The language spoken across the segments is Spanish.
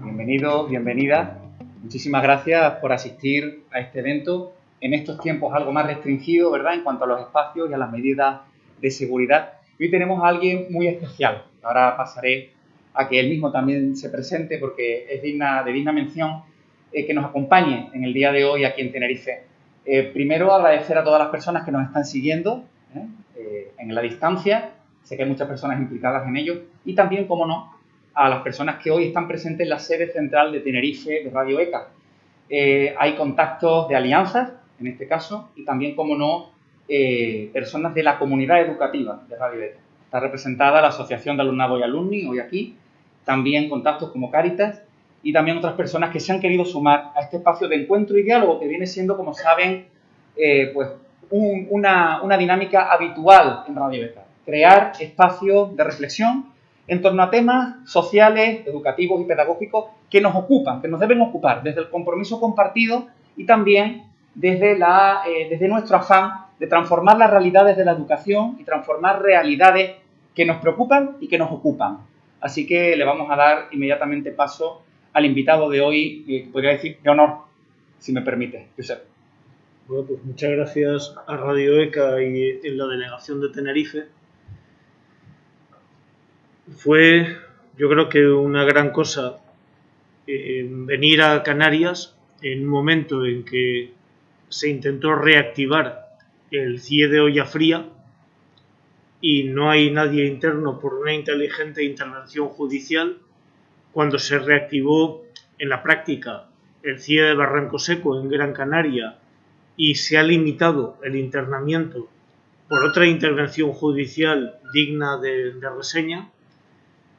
Bienvenidos, bienvenidas. Muchísimas gracias por asistir a este evento en estos tiempos algo más restringidos, ¿verdad?, en cuanto a los espacios y a las medidas de seguridad. Hoy tenemos a alguien muy especial. Ahora pasaré a que él mismo también se presente porque es de digna mención que nos acompañe en el día de hoy aquí en Tenerife. Primero, agradecer a todas las personas que nos están siguiendo en la distancia. Sé que hay muchas personas implicadas en ello. Y también, como no, a las personas que hoy están presentes en la sede central de Tenerife de Radio ECA. Hay contactos de alianzas, en este caso, y también, como no, personas de la comunidad educativa de Radio ECA. Está representada la Asociación de Alumnado y Alumni, hoy aquí, también contactos como Cáritas y también otras personas que se han querido sumar a este espacio de encuentro y diálogo que viene siendo, como saben, pues una dinámica habitual en Radio ECA. Crear espacios de reflexión en torno a temas sociales, educativos y pedagógicos que nos ocupan, que nos deben ocupar desde el compromiso compartido y también desde nuestro afán de transformar las realidades de la educación y transformar realidades que nos preocupan y que nos ocupan. Así que le vamos a dar inmediatamente paso al invitado de hoy, podría decir de honor, si me permite, Josep. Bueno, pues muchas gracias a Radio ECA y en la delegación de Tenerife. Fue, yo creo que una gran cosa venir a Canarias en un momento en que se intentó reactivar el CIE de olla fría y no hay nadie interno por una inteligente intervención judicial, cuando se reactivó en la práctica el CIE de Barranco Seco en Gran Canaria y se ha limitado el internamiento por otra intervención judicial digna de reseña,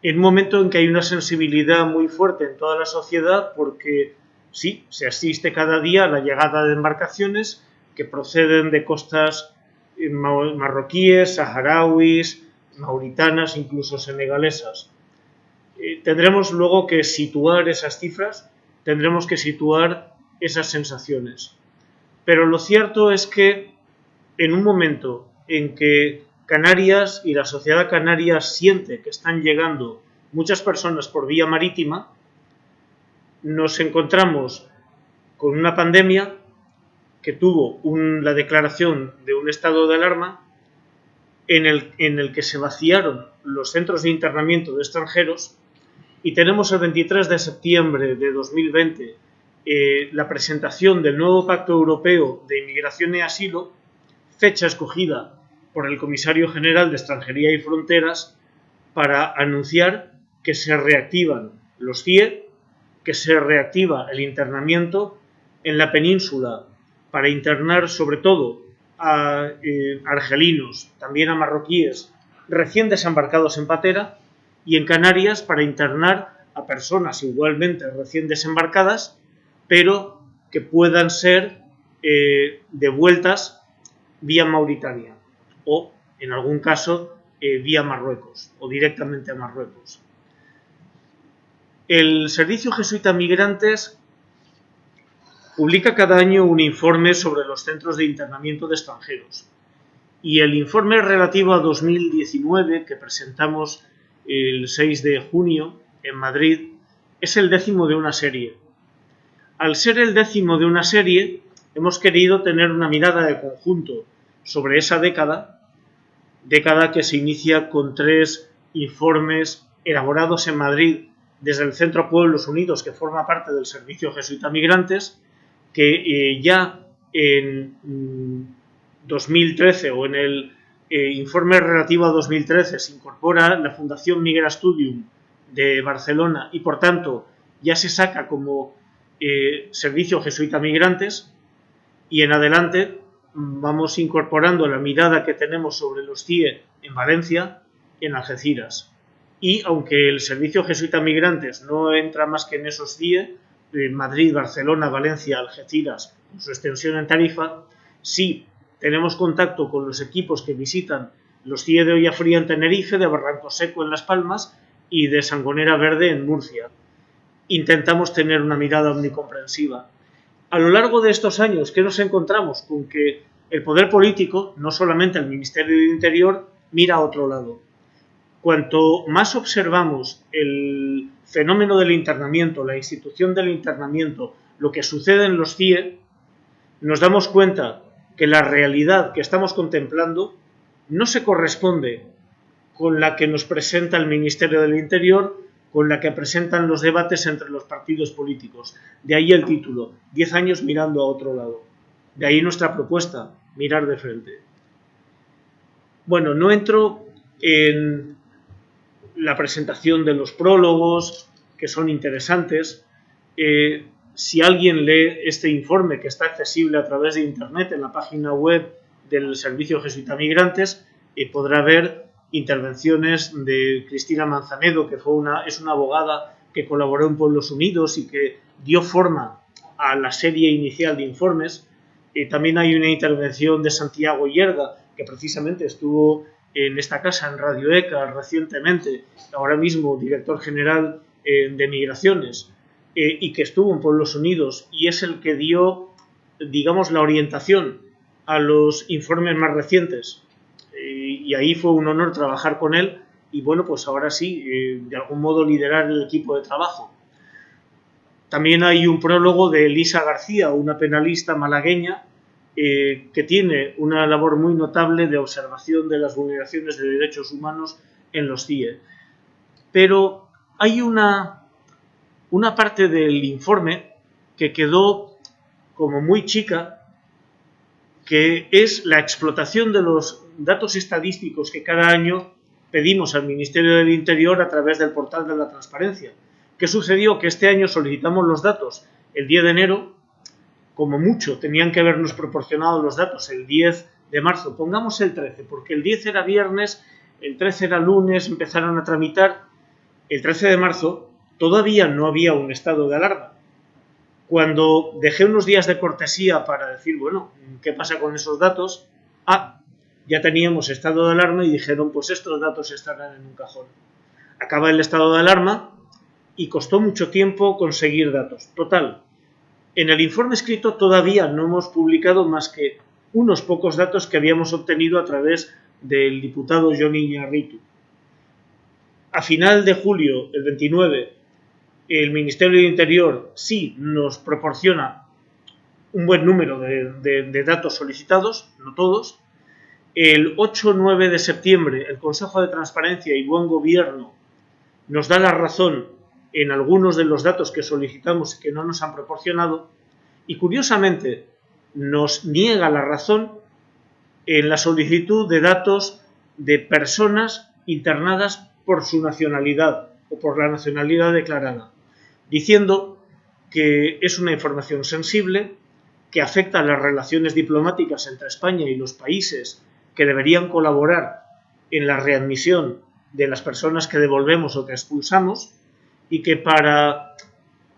en un momento en que hay una sensibilidad muy fuerte en toda la sociedad porque sí, se asiste cada día a la llegada de embarcaciones que proceden de costas marroquíes, saharauis, mauritanas, incluso senegalesas. Tendremos luego que situar esas cifras, tendremos que situar esas sensaciones. Pero lo cierto es que en un momento en que Canarias y la sociedad canaria siente que están llegando muchas personas por vía marítima, nos encontramos con una pandemia que tuvo la declaración de un estado de alarma en el que se vaciaron los centros de internamiento de extranjeros y tenemos el 23 de septiembre de 2020 la presentación del nuevo Pacto Europeo de Inmigración y Asilo, fecha escogida por el Comisario General de Extranjería y Fronteras para anunciar que se reactivan los CIE, que se reactiva el internamiento en la península para internar sobre todo a argelinos, también a marroquíes recién desembarcados en patera, y en Canarias para internar a personas igualmente recién desembarcadas, pero que puedan ser devueltas vía Mauritania o, en algún caso, vía Marruecos o directamente a Marruecos. El Servicio Jesuita Migrantes publica cada año un informe sobre los centros de internamiento de extranjeros y el informe relativo a 2019 que presentamos el 6 de junio en Madrid es el 10º de una serie. Al ser el 10º de una serie, hemos querido tener una mirada de conjunto sobre esa década que se inicia con 3 informes elaborados en Madrid desde el Centro Pueblos Unidos, que forma parte del Servicio Jesuita Migrantes, que ya en 2013 o en el informe relativo a 2013 se incorpora la Fundación Migra Studium de Barcelona y por tanto ya se saca como Servicio Jesuita Migrantes, y en adelante vamos incorporando la mirada que tenemos sobre los CIE en Valencia, en Algeciras. Y aunque el Servicio Jesuita Migrantes no entra más que en esos CIE, Madrid, Barcelona, Valencia, Algeciras, con su extensión en Tarifa, sí tenemos contacto con los equipos que visitan los CIE de olla fría en Tenerife, de Barranco Seco en Las Palmas y de Sangonera Verde en Murcia. Intentamos tener una mirada omnicomprensiva. A lo largo de estos años, ¿qué nos encontramos? Con que el poder político, no solamente el Ministerio de Interior, mira a otro lado. cuanto más observamos el fenómeno del internamiento, la institución del internamiento, lo que sucede en los CIE, nos damos cuenta que la realidad que estamos contemplando no se corresponde con la que nos presenta el Ministerio del Interior, con la que presentan los debates entre los partidos políticos. De ahí el título, 10 años mirando a otro lado. De ahí nuestra propuesta, mirar de frente. Bueno, no entro en la presentación de los prólogos, que son interesantes. Si alguien lee este informe, que está accesible a través de Internet en la página web del Servicio Jesuita Migrantes, podrá ver intervenciones de Cristina Manzanedo, que es una abogada que colaboró en Pueblos Unidos y que dio forma a la serie inicial de informes. También hay una intervención de Santiago Yerga, que precisamente estuvo en esta casa, en Radio ECA, recientemente, ahora mismo director general de Migraciones, y que estuvo en Pueblos Unidos, y es el que dio, digamos, la orientación a los informes más recientes. Y ahí fue un honor trabajar con él, y bueno, pues ahora sí, de algún modo liderar el equipo de trabajo. También hay un prólogo de Elisa García, una penalista malagueña, que tiene una labor muy notable de observación de las vulneraciones de derechos humanos en los CIE. Pero hay una parte del informe que quedó como muy chica, que es la explotación de los datos estadísticos que cada año pedimos al Ministerio del Interior a través del portal de la transparencia. ¿Qué sucedió? Que este año solicitamos los datos el 10 de enero, como mucho tenían que habernos proporcionado los datos el 10 de marzo, pongamos el 13, porque el 10 era viernes, el 13 era lunes, empezaron a tramitar. El 13 de marzo todavía no había un estado de alarma. Cuando dejé unos días de cortesía para decir, bueno, ¿qué pasa con esos datos? Ya teníamos estado de alarma y dijeron, pues estos datos estarán en un cajón. Acaba el estado de alarma y costó mucho tiempo conseguir datos. Total, en el informe escrito todavía no hemos publicado más que unos pocos datos que habíamos obtenido a través del diputado Johnny Iñárritu. A final de julio, el 29, el Ministerio del Interior sí nos proporciona un buen número de datos solicitados, no todos. El 8-9 de septiembre, el Consejo de Transparencia y Buen Gobierno nos da la razón en algunos de los datos que solicitamos y que no nos han proporcionado, y curiosamente nos niega la razón en la solicitud de datos de personas internadas por su nacionalidad o por la nacionalidad declarada, diciendo que es una información sensible, que afecta a las relaciones diplomáticas entre España y los países que deberían colaborar en la readmisión de las personas que devolvemos o que expulsamos, y que para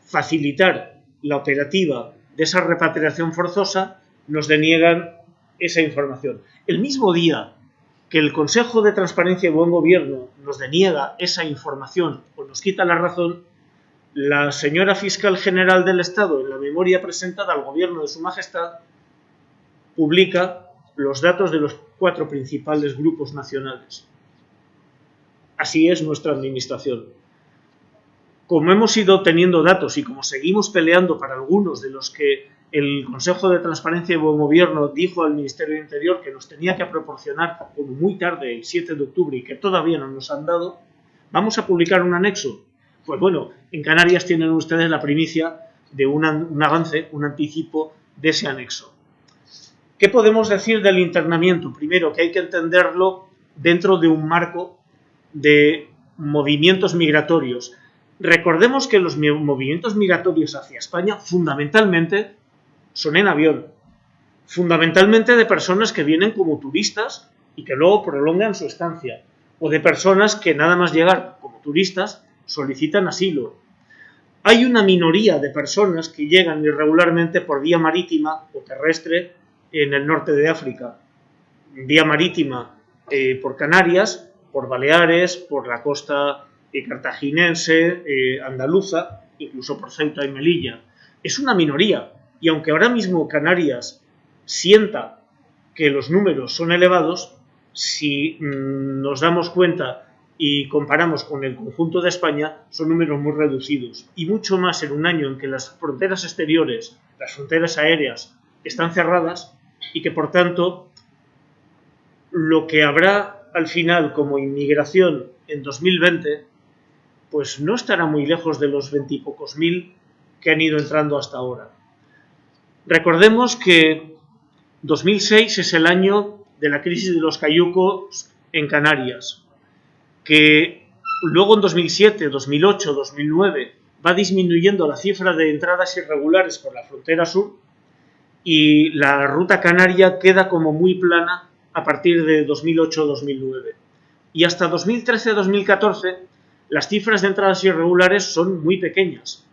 facilitar la operativa de esa repatriación forzosa nos deniegan esa información. El mismo día que el Consejo de Transparencia y Buen Gobierno nos deniega esa información o nos quita la razón, la señora Fiscal General del Estado, en la memoria presentada al Gobierno de Su Majestad, publica los datos de los 4 principales grupos nacionales. Así es nuestra administración. Como hemos ido obteniendo datos y como seguimos peleando para algunos de los que el Consejo de Transparencia y Buen Gobierno dijo al Ministerio del Interior que nos tenía que proporcionar como muy tarde, el 7 de octubre, y que todavía no nos han dado, vamos a publicar un anexo. Pues bueno, en Canarias tienen ustedes la primicia de un avance, un anticipo de ese anexo. ¿Qué podemos decir del internamiento? Primero, que hay que entenderlo dentro de un marco de movimientos migratorios. Recordemos que los movimientos migratorios hacia España fundamentalmente son en avión, fundamentalmente de personas que vienen como turistas y que luego prolongan su estancia, o de personas que nada más llegar como turistas solicitan asilo. Hay una minoría de personas que llegan irregularmente por vía marítima o terrestre en el norte de África, vía marítima por Canarias, por Baleares, por la costa cartaginense, andaluza, incluso por Ceuta y Melilla. Es una minoría, y aunque ahora mismo Canarias sienta que los números son elevados, si nos damos cuenta y comparamos con el conjunto de España, son números muy reducidos. Y mucho más en un año en que las fronteras exteriores, las fronteras aéreas, están cerradas y que, por tanto, lo que habrá al final como inmigración en 2020, pues no estará muy lejos de los 20 y pocos mil que han ido entrando hasta ahora. Recordemos que 2006 es el año de la crisis de los cayucos en Canarias, que luego en 2007, 2008, 2009 va disminuyendo la cifra de entradas irregulares por la frontera sur y la ruta canaria queda como muy plana a partir de 2008-2009. Y hasta 2013-2014 las cifras de entradas irregulares son muy pequeñas.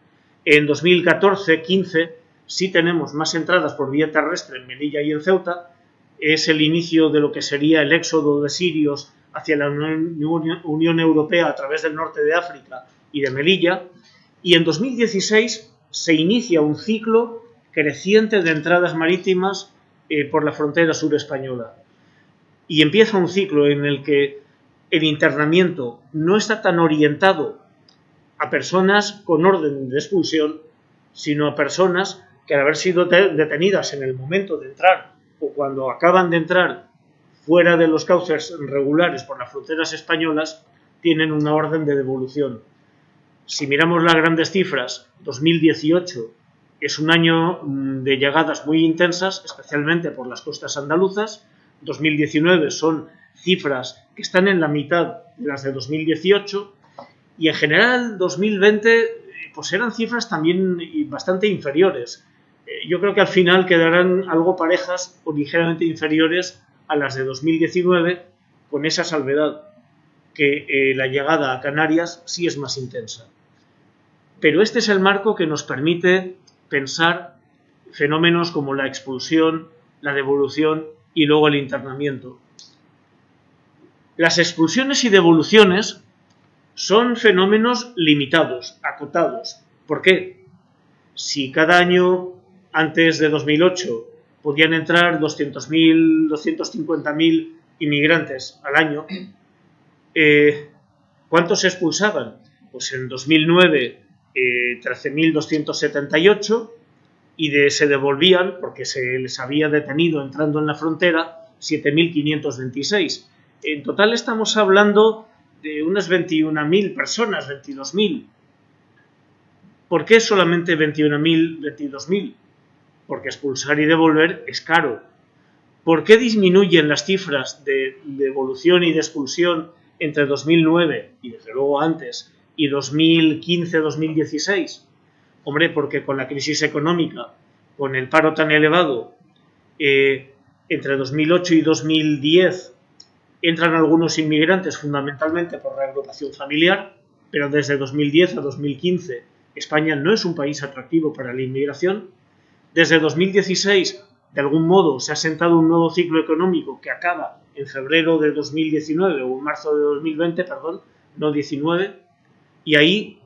En 2014-15 sí tenemos más entradas por vía terrestre en Melilla y en Ceuta. Es el inicio de lo que sería el éxodo de sirios hacia la Unión Europea a través del norte de África y de Melilla. Y en 2016 se inicia un ciclo creciente de entradas marítimas por la frontera sur española. Y empieza un ciclo en el que el internamiento no está tan orientado a personas con orden de expulsión, sino a personas que al haber sido detenidas en el momento de entrar o cuando acaban de entrar fuera de los cauces regulares por las fronteras españolas, tienen una orden de devolución. Si miramos las grandes cifras, 2018 es un año de llegadas muy intensas, especialmente por las costas andaluzas. 2019 son cifras que están en la mitad de las de 2018 y en general 2020 pues eran cifras también bastante inferiores. Yo creo que al final quedarán algo parejas o ligeramente inferiores a las de 2019, con esa salvedad que la llegada a Canarias sí es más intensa. Pero este es el marco que nos permite pensar fenómenos como la expulsión, la devolución y luego el internamiento. Las expulsiones y devoluciones son fenómenos limitados, acotados. ¿Por qué? Si cada año antes de 2008 podían entrar 200.000, 250.000 inmigrantes al año, ¿cuántos se expulsaban? Pues en 2009 13.278 y se devolvían, porque se les había detenido entrando en la frontera, 7.526. En total estamos hablando de unas 21.000 personas, 22.000. ¿Por qué solamente 21.000, 22.000? Porque expulsar y devolver es caro. ¿Por qué disminuyen las cifras de devolución y de expulsión entre 2009 y desde luego antes y 2015-2016? Hombre, porque con la crisis económica, con el paro tan elevado, entre 2008 y 2010 entran algunos inmigrantes fundamentalmente por reagrupación familiar, pero desde 2010 a 2015 España no es un país atractivo para la inmigración. Desde 2016, de algún modo, se ha sentado un nuevo ciclo económico que acaba en febrero de 2019 o en marzo de 2020, perdón, no 19, y ahí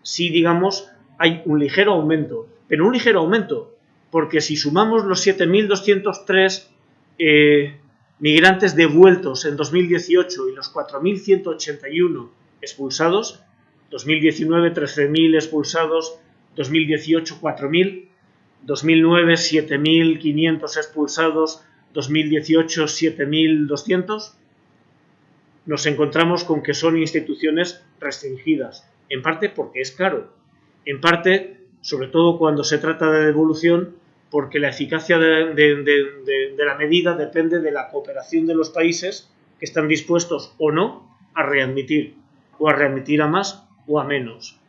sí, digamos, hay un ligero aumento, pero un ligero aumento, porque si sumamos los 7.203 migrantes devueltos en 2018 y los 4.181 expulsados, 2019 13.000 expulsados, 2018 4.000, 2009 7.500 expulsados, 2018 7.200, nos encontramos con que son instituciones restringidas, en parte porque es caro, en parte, sobre todo cuando se trata de devolución, porque la eficacia de la medida depende de la cooperación de los países que están dispuestos o no a readmitir, o a readmitir a más o a menos.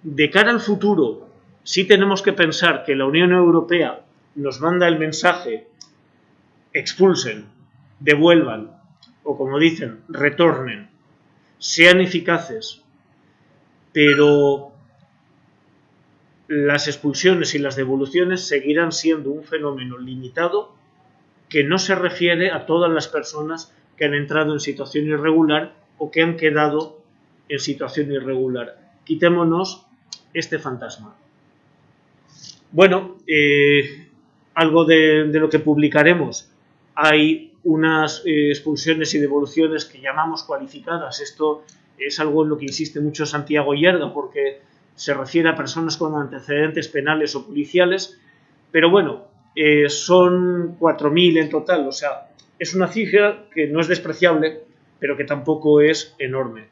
De cara al futuro, sí tenemos que pensar que la Unión Europea nos manda el mensaje: expulsen, devuelvan, o como dicen, retornen, sean eficaces, pero las expulsiones y las devoluciones seguirán siendo un fenómeno limitado que no se refiere a todas las personas que han entrado en situación irregular o que han quedado en situación irregular. Quitémonos este fantasma. Bueno, algo de lo que publicaremos. Hay unas expulsiones y devoluciones que llamamos cualificadas. Esto es algo en lo que insiste mucho Santiago Yerga, porque se refiere a personas con antecedentes penales o policiales, pero bueno, son 4.000 en total, o sea, es una cifra que no es despreciable, pero que tampoco es enorme.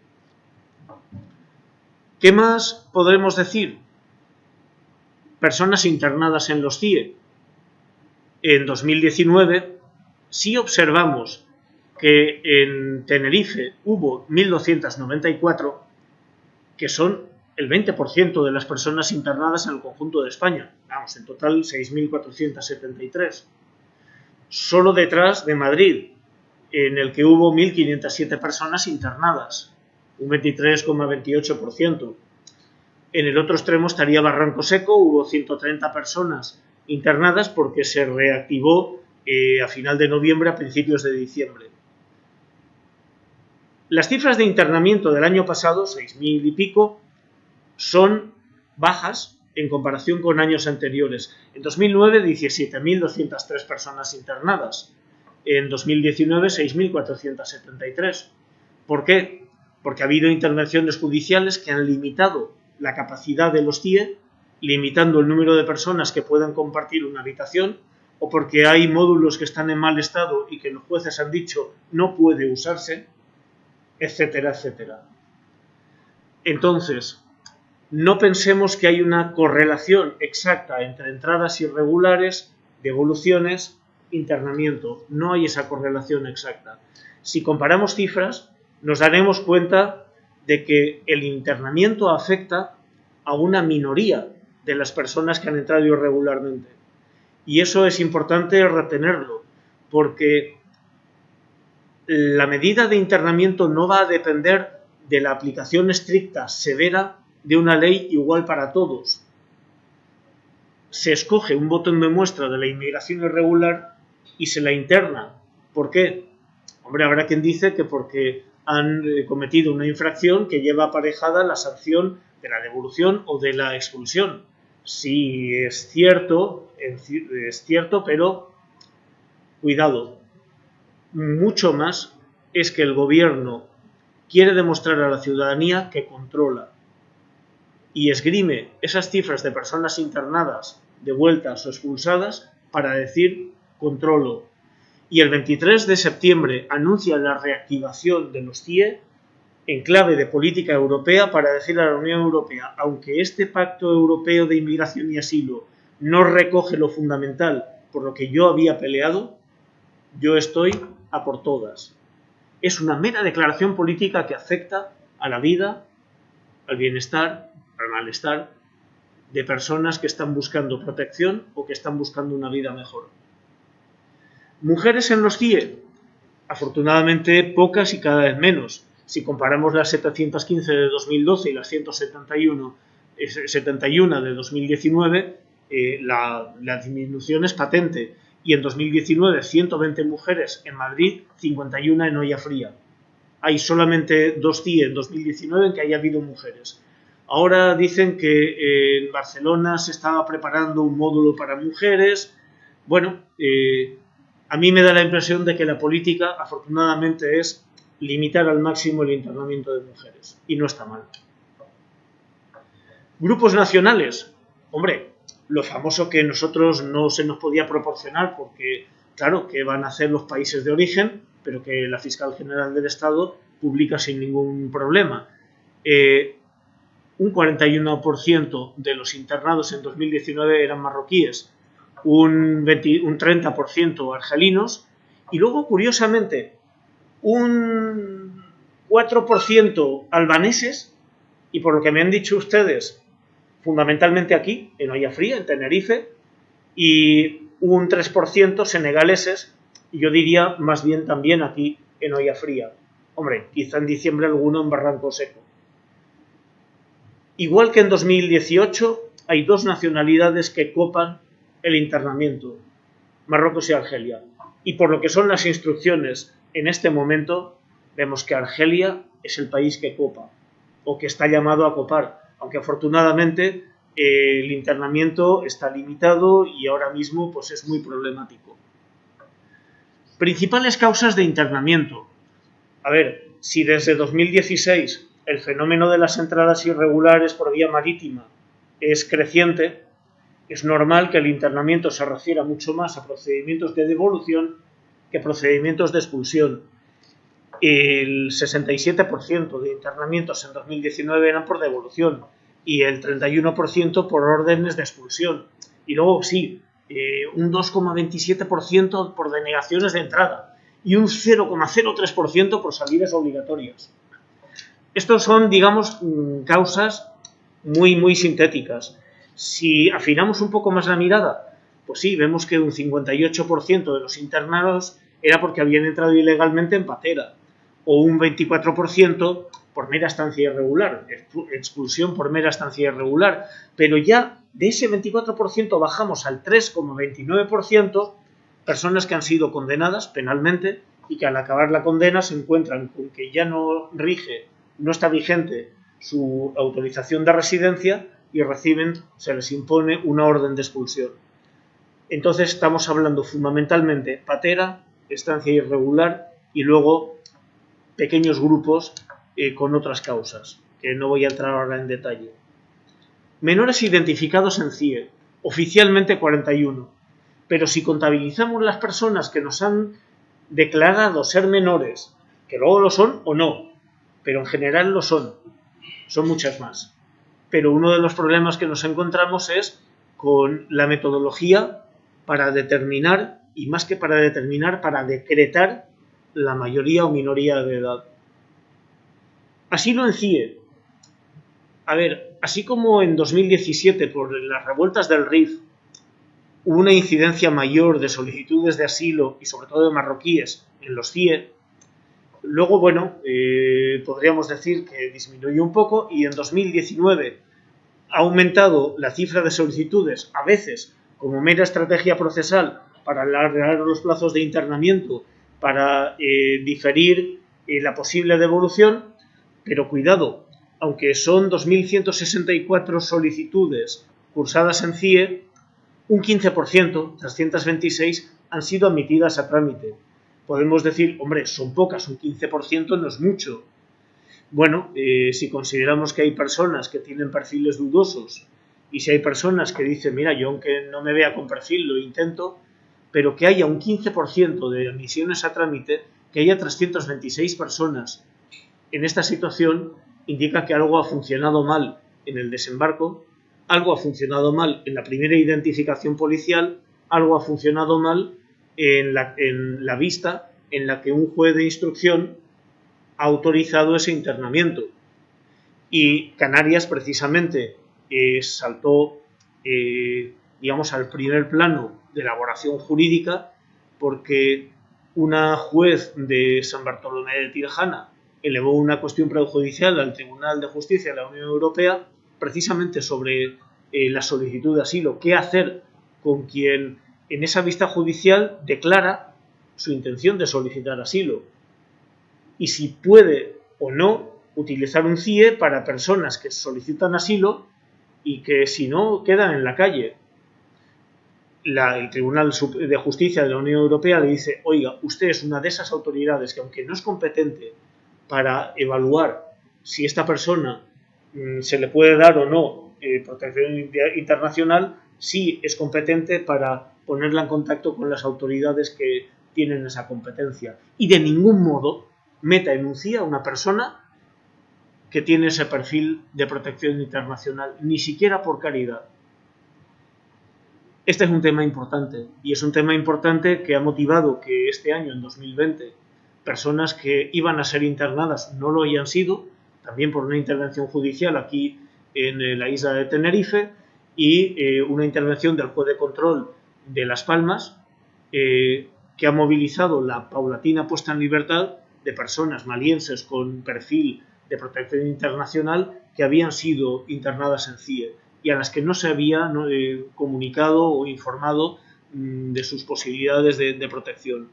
¿Qué más podremos decir? Personas internadas en los CIE. En 2019, sí observamos que en Tenerife hubo 1.294, que son el 20% de las personas internadas en el conjunto de España. Vamos, en total 6.473. Solo detrás de Madrid, en el que hubo 1.507 personas internadas, un 23,28%. En el otro extremo estaría Barranco Seco, hubo 130 personas internadas porque se reactivó a final de noviembre, a principios de diciembre. Las cifras de internamiento del año pasado, 6.000 y pico, son bajas en comparación con años anteriores. En 2009, 17.203 personas internadas. En 2019, 6.473. ¿Por qué? Porque ha habido intervenciones judiciales que han limitado la capacidad de los CIE, limitando el número de personas que puedan compartir una habitación, o porque hay módulos que están en mal estado y que los jueces han dicho no puede usarse, etcétera, etcétera. Entonces, no pensemos que hay una correlación exacta entre entradas irregulares, devoluciones, internamiento. No hay esa correlación exacta. Si comparamos cifras, nos daremos cuenta de que el internamiento afecta a una minoría de las personas que han entrado irregularmente. Y eso es importante retenerlo, porque la medida de internamiento no va a depender de la aplicación estricta, severa, de una ley igual para todos. Se escoge un botón de muestra de la inmigración irregular y se la interna. ¿Por qué? Hombre, habrá quien dice que porque han cometido una infracción que lleva aparejada la sanción de la devolución o de la expulsión. Sí, es cierto, pero cuidado. Mucho más es que el gobierno quiere demostrar a la ciudadanía que controla y esgrime esas cifras de personas internadas, devueltas o expulsadas para decir controlo. Y el 23 de septiembre anuncia la reactivación de los CIE en clave de política europea para decir a la Unión Europea, aunque este Pacto Europeo de Inmigración y Asilo no recoge lo fundamental por lo que yo había peleado, yo estoy a por todas. Es una mera declaración política que afecta a la vida, al bienestar, al malestar de personas que están buscando protección o que están buscando una vida mejor. Mujeres en los CIE, afortunadamente pocas y cada vez menos. Si comparamos las 715 de 2012 y las 171 de 2019, la disminución es patente. Y en 2019, 120 mujeres en Madrid, 51 en Olla Fría. Hay solamente 2 CIE en 2019 en que haya habido mujeres. Ahora dicen que en Barcelona se estaba preparando un módulo para mujeres. Bueno, a mí me da la impresión de que la política, afortunadamente, es limitar al máximo el internamiento de mujeres. Y no está mal. Grupos nacionales. Hombre, lo famoso que nosotros no se nos podía proporcionar porque, claro, que van a hacer los países de origen, pero que la Fiscal General del Estado publica sin ningún problema. Un 41% de los internados en 2019 eran marroquíes, un 30% argelinos y luego, curiosamente, un 4% albaneses y, por lo que me han dicho ustedes, fundamentalmente aquí, en Olla Fría, en Tenerife, y un 3% senegaleses, y yo diría más bien también aquí en Olla Fría. Hombre, quizá en diciembre alguno en Barranco Seco. Igual que en 2018, hay 2 nacionalidades que copan el internamiento, Marruecos y Argelia. Y por lo que son las instrucciones en este momento, vemos que Argelia es el país que copa, o que está llamado a copar, aunque afortunadamente el internamiento está limitado y ahora mismo pues es muy problemático. Principales causas de internamiento. A ver, si desde 2016 el fenómeno de las entradas irregulares por vía marítima es creciente, es normal que el internamiento se refiera mucho más a procedimientos de devolución que procedimientos de expulsión. El 67% de internamientos en 2019 eran por devolución y el 31% por órdenes de expulsión. Y luego sí, un 2,27% por denegaciones de entrada y un 0,03% por salidas obligatorias. Estos son, digamos, causas muy sintéticas. Si afinamos un poco más la mirada, pues sí, vemos que un 58% de los internados era porque habían entrado ilegalmente en patera, o un 24% por mera estancia irregular, expulsión por mera estancia irregular, pero ya de ese 24% bajamos al 3,29% personas que han sido condenadas penalmente y que al acabar la condena se encuentran con que ya no está vigente su autorización de residencia y se les impone una orden de expulsión. Entonces estamos hablando fundamentalmente patera, estancia irregular y luego pequeños grupos con otras causas, que no voy a entrar ahora en detalle. Menores identificados en CIE, oficialmente 41, pero si contabilizamos las personas que nos han declarado ser menores, que luego lo son o no, pero en general lo son muchas más. Pero uno de los problemas que nos encontramos es con la metodología para determinar, y más que para determinar, para decretar la mayoría o minoría de edad. Asilo en CIE. A ver, así como en 2017 por las revueltas del RIF hubo una incidencia mayor de solicitudes de asilo y sobre todo de marroquíes en los CIE, luego, podríamos decir que disminuyó un poco y en 2019 ha aumentado la cifra de solicitudes, a veces como mera estrategia procesal para alargar los plazos de internamiento, para diferir la posible devolución, pero cuidado, aunque son 2.164 solicitudes cursadas en CIE, un 15%, 326, han sido admitidas a trámite. Podemos decir, hombre, son pocas, un 15% no es mucho. Bueno, si consideramos que hay personas que tienen perfiles dudosos y si hay personas que dicen, mira, yo aunque no me vea con perfil lo intento, pero que haya un 15% de admisiones a trámite, que haya 326 personas en esta situación, indica que algo ha funcionado mal en el desembarco, algo ha funcionado mal en la primera identificación policial, algo ha funcionado mal en la vista en la que un juez de instrucción ha autorizado ese internamiento. Y Canarias precisamente saltó, al primer plano de elaboración jurídica porque una juez de San Bartolomé de Tirajana elevó una cuestión prejudicial al Tribunal de Justicia de la Unión Europea precisamente sobre la solicitud de asilo, qué hacer con quien en esa vista judicial declara su intención de solicitar asilo y si puede o no utilizar un CIE para personas que solicitan asilo y que si no quedan en la calle. El Tribunal de Justicia de la Unión Europea le dice, oiga, usted es una de esas autoridades que aunque no es competente para evaluar si esta persona se le puede dar o no protección internacional, sí es competente para ponerla en contacto con las autoridades que tienen esa competencia. Y de ningún modo meta en un CIE a una persona que tiene ese perfil de protección internacional, ni siquiera por caridad. Este es un tema importante y es un tema importante que ha motivado que este año, en 2020, personas que iban a ser internadas no lo hayan sido, también por una intervención judicial aquí en la isla de Tenerife y una intervención del juez de control de Las Palmas que ha movilizado la paulatina puesta en libertad de personas malienses con perfil de protección internacional que habían sido internadas en CIE y a las que no se había comunicado o informado de sus posibilidades de protección.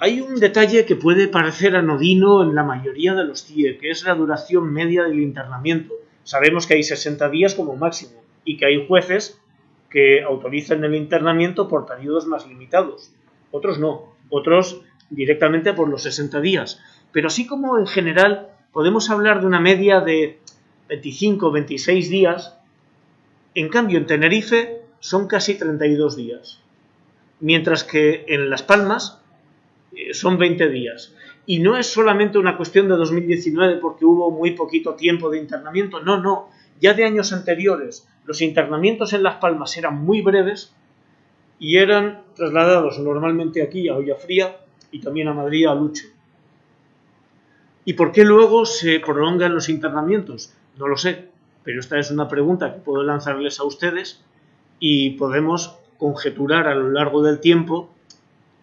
Hay un detalle que puede parecer anodino en la mayoría de los CIE, que es la duración media del internamiento. Sabemos que hay 60 días como máximo y que hay jueces que autorizan el internamiento por periodos más limitados. otros no, otros directamente por los 60 días. Pero así como en general podemos hablar de una media de 25 o 26 días, en cambio en Tenerife son casi 32 días, mientras que en Las Palmas son 20 días. Y no es solamente una cuestión de 2019 porque hubo muy poquito tiempo de internamiento, no, ya de años anteriores los internamientos en Las Palmas eran muy breves y eran trasladados normalmente aquí a Ollafría y también a Madrid a Luche. ¿Y por qué luego se prolongan los internamientos? No lo sé, pero esta es una pregunta que puedo lanzarles a ustedes y podemos conjeturar a lo largo del tiempo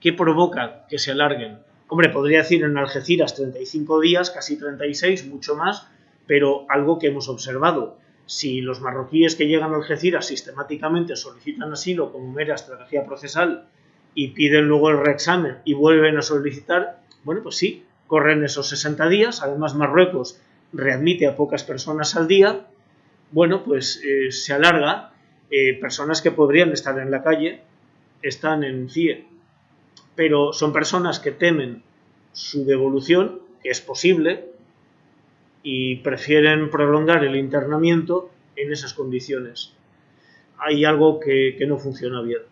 qué provoca que se alarguen. Hombre, podría decir en Algeciras 35 días, casi 36, mucho más, pero algo que hemos observado. Si los marroquíes que llegan a Algeciras sistemáticamente solicitan asilo como mera estrategia procesal y piden luego el reexamen y vuelven a solicitar, bueno, pues sí, corren esos 60 días. Además, Marruecos readmite a pocas personas al día. Bueno, pues se alarga. Personas que podrían estar en la calle están en CIE, pero son personas que temen su devolución, que es posible, y prefieren prolongar el internamiento en esas condiciones. Hay algo que no funciona bien.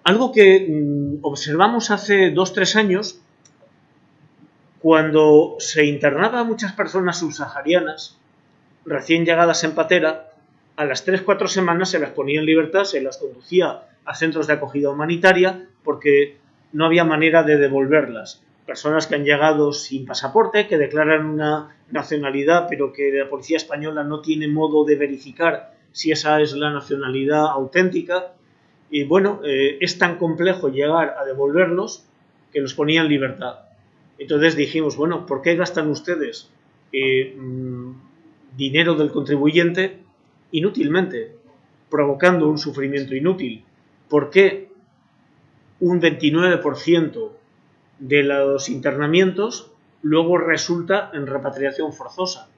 Algo que observamos hace 2 o 3 años, cuando se internaba a muchas personas subsaharianas recién llegadas en patera, a las 3 o 4 semanas se las ponía en libertad, se las conducía a centros de acogida humanitaria porque no había manera de devolverlas. Personas que han llegado sin pasaporte, que declaran una nacionalidad, pero que la policía española no tiene modo de verificar si esa es la nacionalidad auténtica. Y bueno, es tan complejo llegar a devolverlos que los ponía en libertad. Entonces dijimos, bueno, ¿por qué gastan ustedes dinero del contribuyente inútilmente, provocando un sufrimiento inútil? ¿Por qué un 29% de los internamientos luego resulta en repatriación forzosa?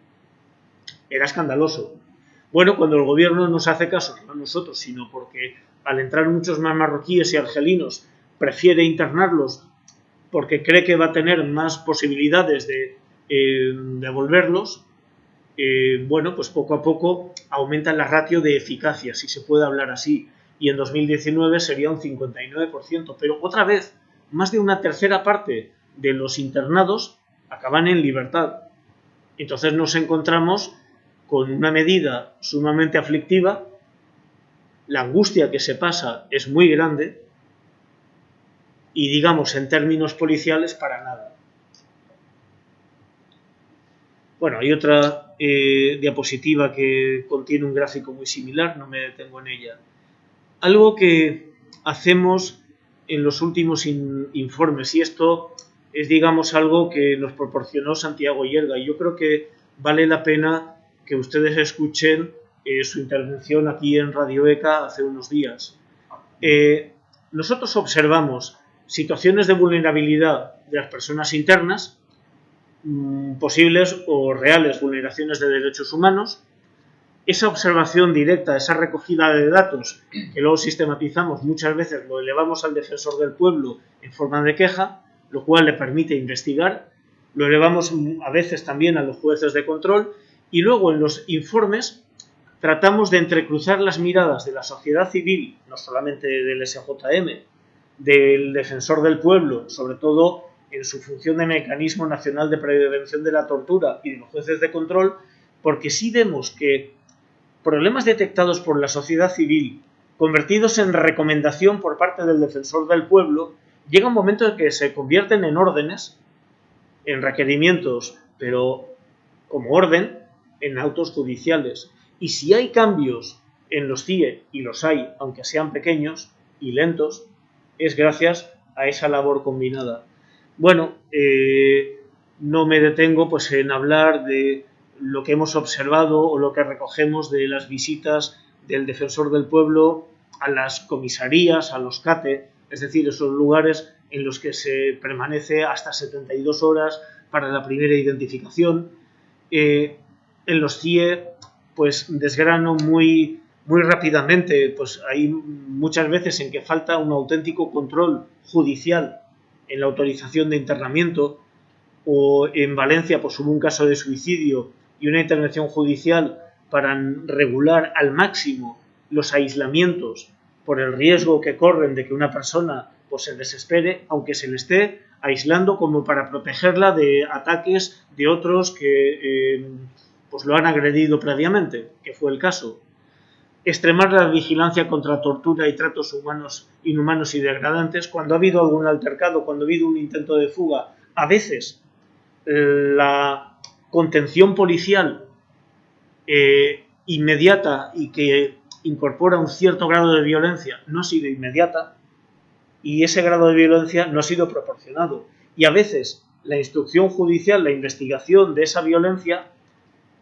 Era escandaloso. Bueno, cuando el gobierno no se hace caso, no a nosotros, sino porque al entrar muchos más marroquíes y argelinos prefiere internarlos porque cree que va a tener más posibilidades de devolverlos, bueno, pues poco a poco aumenta la ratio de eficacia, si se puede hablar así, y en 2019 sería un 59%, pero otra vez, más de una tercera parte de los internados acaban en libertad. Entonces nos encontramos con una medida sumamente aflictiva, la angustia que se pasa es muy grande y, digamos, en términos policiales, para nada. Bueno, hay otra diapositiva que contiene un gráfico muy similar, no me detengo en ella. Algo que hacemos en los últimos informes, y esto es, digamos, algo que nos proporcionó Santiago Yerga, y yo creo que vale la pena que ustedes escuchen su intervención aquí en Radio ECA hace unos días. Nosotros observamos situaciones de vulnerabilidad de las personas internas, posibles o reales vulneraciones de derechos humanos. Esa observación directa, esa recogida de datos que luego sistematizamos, muchas veces lo elevamos al defensor del pueblo en forma de queja, lo cual le permite investigar, lo elevamos a veces también a los jueces de control y luego en los informes tratamos de entrecruzar las miradas de la sociedad civil, no solamente del SJM, del defensor del pueblo, sobre todo en su función de mecanismo nacional de prevención de la tortura, y de los jueces de control, porque sí vemos que problemas detectados por la sociedad civil, convertidos en recomendación por parte del defensor del pueblo, llega un momento en que se convierten en órdenes, en requerimientos, pero como orden, en autos judiciales. Y si hay cambios en los CIE, y los hay, aunque sean pequeños y lentos, es gracias a esa labor combinada. Bueno, no me detengo pues en hablar de lo que hemos observado o lo que recogemos de las visitas del defensor del pueblo a las comisarías, a los CATE, es decir, esos lugares en los que se permanece hasta 72 horas para la primera identificación. En los CIE, pues desgrano muy muy rápidamente, pues hay muchas veces en que falta un auténtico control judicial en la autorización de internamiento, o en Valencia pues hubo un caso de suicidio y una intervención judicial para regular al máximo los aislamientos por el riesgo que corren de que una persona pues se desespere, aunque se le esté aislando, como para protegerla de ataques de otros que pues lo han agredido previamente, que fue el caso. Extremar la vigilancia contra tortura y tratos humanos, inhumanos y degradantes. Cuando ha habido algún altercado, cuando ha habido un intento de fuga, a veces la contención policial inmediata y que incorpora un cierto grado de violencia no ha sido inmediata, y ese grado de violencia no ha sido proporcionado. Y a veces la instrucción judicial, la investigación de esa violencia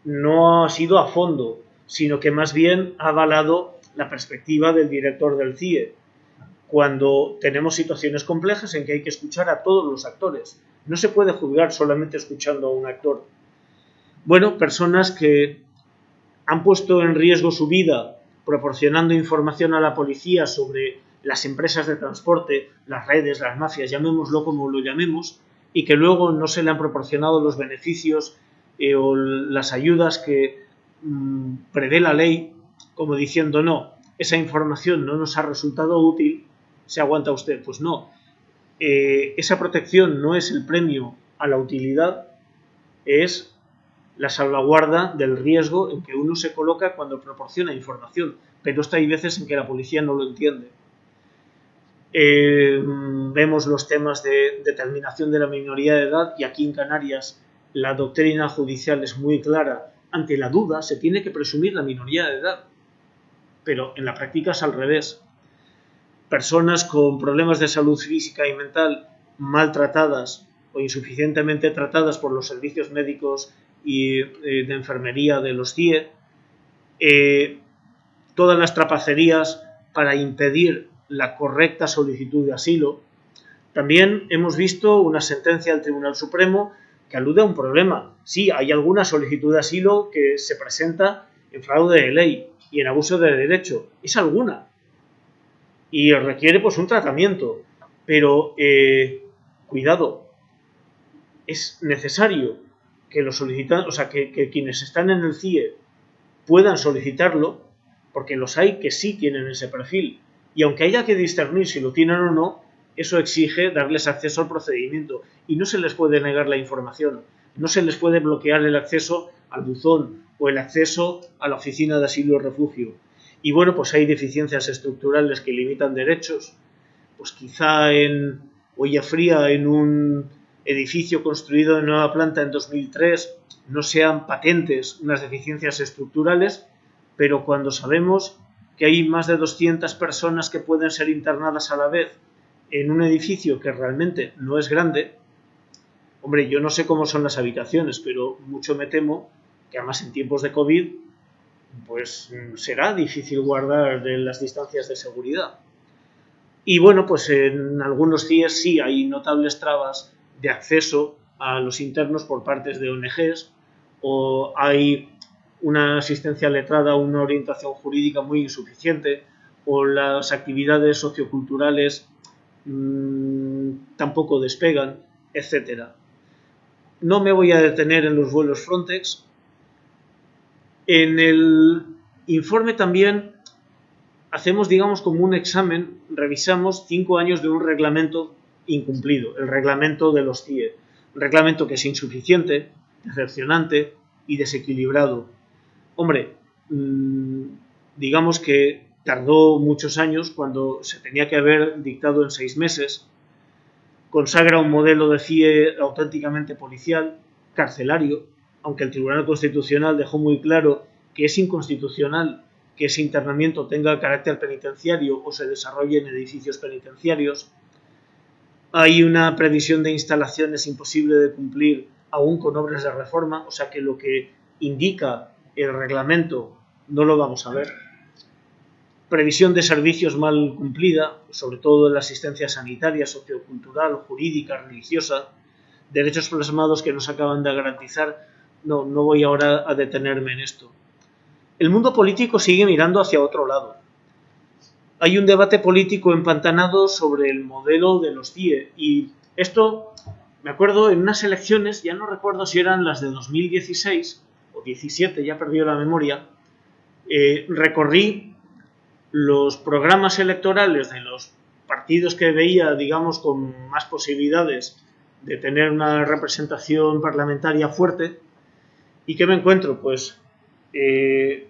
no ha sido a fondo, sino que más bien ha avalado la perspectiva del director del CIE, cuando tenemos situaciones complejas en que hay que escuchar a todos los actores. No se puede juzgar solamente escuchando a un actor. Bueno, personas que han puesto en riesgo su vida proporcionando información a la policía sobre las empresas de transporte, las redes, las mafias, llamémoslo como lo llamemos, y que luego no se le han proporcionado los beneficios o las ayudas que prevé la ley, como diciendo, no, esa información no nos ha resultado útil, ¿se aguanta usted? Pues no. Esa protección no es el premio a la utilidad, es la salvaguarda del riesgo en que uno se coloca cuando proporciona información, pero esto hay veces en que la policía no lo entiende. Vemos los temas de determinación de la minoría de edad, y aquí en Canarias la doctrina judicial es muy clara. Ante la duda se tiene que presumir la minoría de edad, pero en la práctica es al revés. Personas con problemas de salud física y mental maltratadas o insuficientemente tratadas por los servicios médicos y de enfermería de los CIE, todas las trapacerías para impedir la correcta solicitud de asilo. También hemos visto una sentencia del Tribunal Supremo que alude a un problema. Sí, hay alguna solicitud de asilo que se presenta en fraude de ley y en abuso de derecho. Es alguna. Y requiere pues un tratamiento. Pero, cuidado, es necesario que los solicitantes, o sea, que quienes están en el CIE puedan solicitarlo, porque los hay que sí tienen ese perfil. Y aunque haya que discernir si lo tienen o no, eso exige darles acceso al procedimiento, y no se les puede negar la información, no se les puede bloquear el acceso al buzón o el acceso a la oficina de asilo y refugio. Y bueno, pues hay deficiencias estructurales que limitan derechos, pues quizá en Olla Fría, en un edificio construido en nueva planta en 2003, no sean patentes unas deficiencias estructurales, pero cuando sabemos que hay más de 200 personas que pueden ser internadas a la vez en un edificio que realmente no es grande, hombre, yo no sé cómo son las habitaciones, pero mucho me temo que además en tiempos de COVID pues será difícil guardar las distancias de seguridad. Y bueno, pues en algunos CIEs sí hay notables trabas de acceso a los internos por parte de ONGs, o hay una asistencia letrada, una orientación jurídica muy insuficiente, o las actividades socioculturales tampoco despegan, etc. No me voy a detener en los vuelos Frontex. En el informe también hacemos, digamos, como un examen, revisamos 5 años de un reglamento incumplido, el reglamento de los CIE, un reglamento que es insuficiente, decepcionante y desequilibrado. Hombre, digamos que tardó muchos años cuando se tenía que haber dictado en 6 meses, consagra un modelo de CIE auténticamente policial, carcelario, aunque el Tribunal Constitucional dejó muy claro que es inconstitucional que ese internamiento tenga carácter penitenciario o se desarrolle en edificios penitenciarios. Hay una previsión de instalaciones imposible de cumplir aún con obras de reforma, o sea que lo que indica el reglamento no lo vamos a ver. Previsión de servicios mal cumplida, sobre todo en la asistencia sanitaria, sociocultural, jurídica, religiosa, derechos plasmados que nos acaban de garantizar. No voy ahora a detenerme en esto. el mundo político sigue mirando hacia otro lado. Hay un debate político empantanado sobre el modelo de los CIE y esto, me acuerdo, en unas elecciones, ya no recuerdo si eran las de 2016 o 17, ya he perdido la memoria, recorrí los programas electorales de los partidos que veía, digamos, con más posibilidades de tener una representación parlamentaria fuerte. ¿Y qué me encuentro? Pues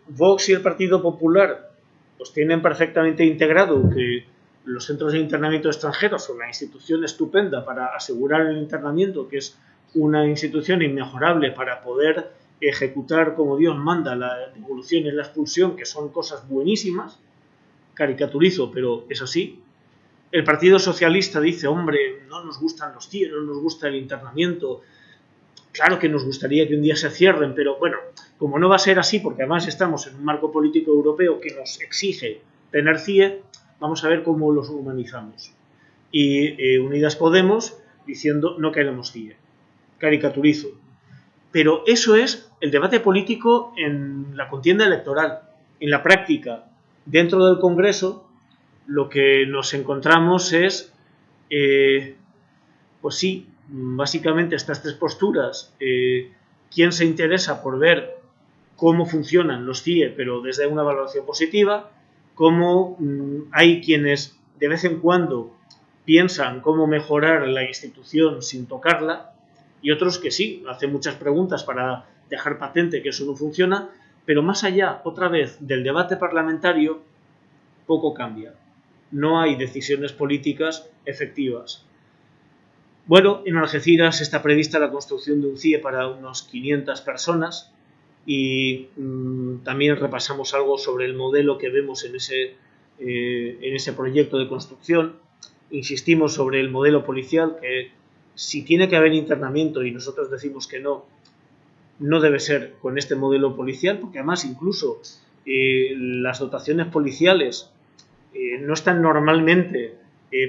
Vox y el Partido Popular pues tienen perfectamente integrado que los centros de internamiento extranjeros son una institución estupenda para asegurar el internamiento, que es una institución inmejorable para poder ejecutar como Dios manda la devolución y la expulsión, que son cosas buenísimas. Caricaturizo, pero es así. El Partido Socialista dice, hombre, no nos gustan los CIE, no nos gusta el internamiento. Claro que nos gustaría que un día se cierren, pero bueno, como no va a ser así, porque además estamos en un marco político europeo que nos exige tener CIE, vamos a ver cómo los humanizamos. Y Unidas Podemos diciendo no queremos CIE. Caricaturizo. Pero eso es el debate político en la contienda electoral. En la práctica, dentro del Congreso, lo que nos encontramos es, pues sí, básicamente estas tres posturas. ¿Quién se interesa por ver cómo funcionan los CIE, pero desde una valoración positiva? Cómo hay quienes de vez en cuando piensan cómo mejorar la institución sin tocarla, y otros que sí, hacen muchas preguntas para dejar patente que eso no funciona, pero más allá, otra vez, del debate parlamentario, poco cambia. No hay decisiones políticas efectivas. Bueno, en Algeciras está prevista la construcción de un CIE para unos 500 personas y también repasamos algo sobre el modelo que vemos en ese proyecto de construcción. Insistimos sobre el modelo policial, que si tiene que haber internamiento y nosotros decimos que no, no debe ser con este modelo policial, porque además incluso las dotaciones policiales no están normalmente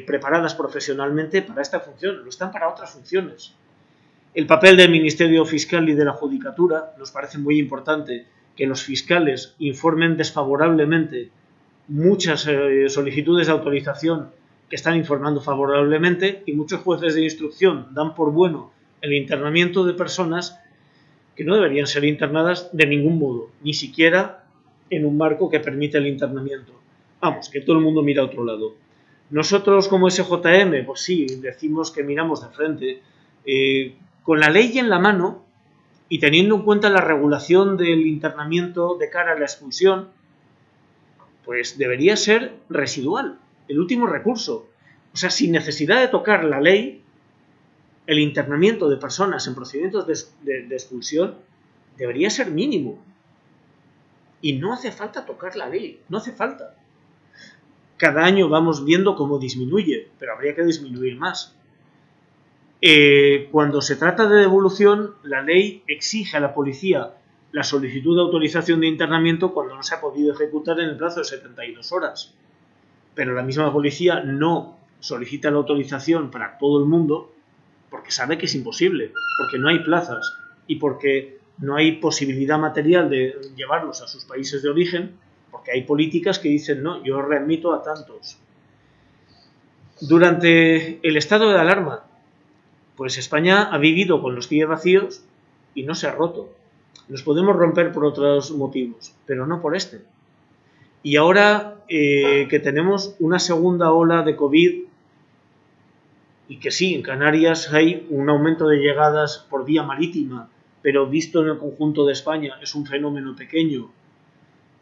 preparadas profesionalmente para esta función, lo están para otras funciones. El papel del Ministerio Fiscal y de la Judicatura nos parece muy importante, que los fiscales informen desfavorablemente muchas solicitudes de autorización que están informando favorablemente, y muchos jueces de instrucción dan por bueno el internamiento de personas que no deberían ser internadas de ningún modo, ni siquiera en un marco que permite el internamiento. Vamos, que todo el mundo mira a otro lado. Nosotros como SJM, pues sí, decimos que miramos de frente, con la ley en la mano y teniendo en cuenta la regulación del internamiento de cara a la expulsión, pues debería ser residual, el último recurso. O sea, sin necesidad de tocar la ley, el internamiento de personas en procedimientos de expulsión debería ser mínimo. Y no hace falta tocar la ley, no hace falta. Cada año vamos viendo cómo disminuye, pero habría que disminuir más. Cuando se trata de devolución, la ley exige a la policía la solicitud de autorización de internamiento cuando no se ha podido ejecutar en el plazo de 72 horas. Pero la misma policía no solicita la autorización para todo el mundo porque sabe que es imposible, porque no hay plazas y porque no hay posibilidad material de llevarlos a sus países de origen, porque hay políticas que dicen, no, yo remito a tantos. Durante el estado de alarma, pues España ha vivido con los CIE vacíos y no se ha roto. Nos podemos romper por otros motivos, pero no por este. Y ahora que tenemos una segunda ola de COVID y que sí, en Canarias hay un aumento de llegadas por vía marítima, pero visto en el conjunto de España es un fenómeno pequeño,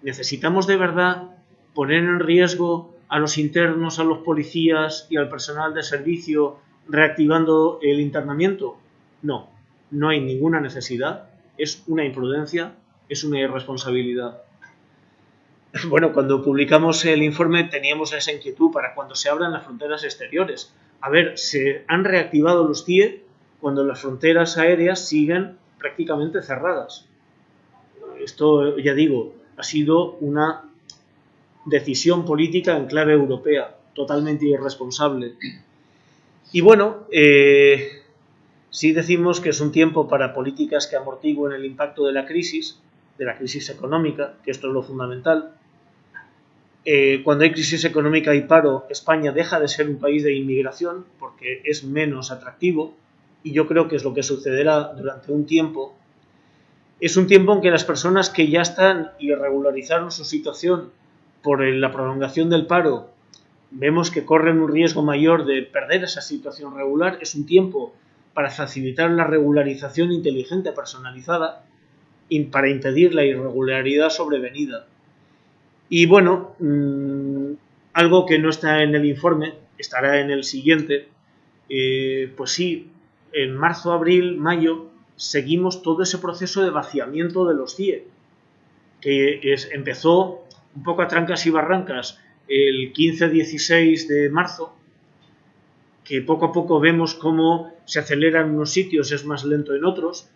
¿necesitamos de verdad poner en riesgo a los internos, a los policías y al personal de servicio reactivando el internamiento? No, no hay ninguna necesidad, es una imprudencia, es una irresponsabilidad. Bueno, cuando publicamos el informe teníamos esa inquietud para cuando se abran las fronteras exteriores. A ver, se han reactivado los CIE cuando las fronteras aéreas siguen prácticamente cerradas. Esto, ya digo, ha sido una decisión política en clave europea, totalmente irresponsable. Y bueno, sí decimos que es un tiempo para políticas que amortiguen el impacto de la crisis, de la crisis económica, que esto es lo fundamental. Cuando hay crisis económica y paro, España deja de ser un país de inmigración porque es menos atractivo, y yo creo que es lo que sucederá durante un tiempo. Es un tiempo en que las personas que ya están y regularizaron su situación por la prolongación del paro, vemos que corren un riesgo mayor de perder esa situación regular. Es un tiempo para facilitar la regularización inteligente personalizada y para impedir la irregularidad sobrevenida. Y bueno, algo que no está en el informe, estará en el siguiente, pues sí, en marzo, abril, mayo, seguimos todo ese proceso de vaciamiento de los CIE, que empezó un poco a trancas y barrancas el 15-16 de marzo, que poco a poco vemos cómo se acelera en unos sitios, es más lento en otros.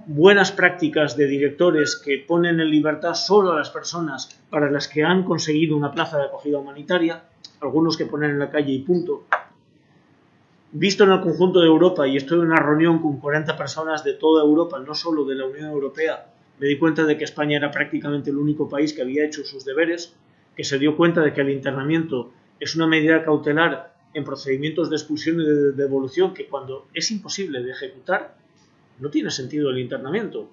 Buenas prácticas de directores que ponen en libertad solo a las personas para las que han conseguido una plaza de acogida humanitaria, algunos que ponen en la calle y punto. Visto en el conjunto de Europa, y estoy en una reunión con 40 personas de toda Europa, no solo de la Unión Europea, me di cuenta de que España era prácticamente el único país que había hecho sus deberes, que se dio cuenta de que el internamiento es una medida cautelar en procedimientos de expulsión y de devolución que cuando es imposible de ejecutar, no tiene sentido el internamiento.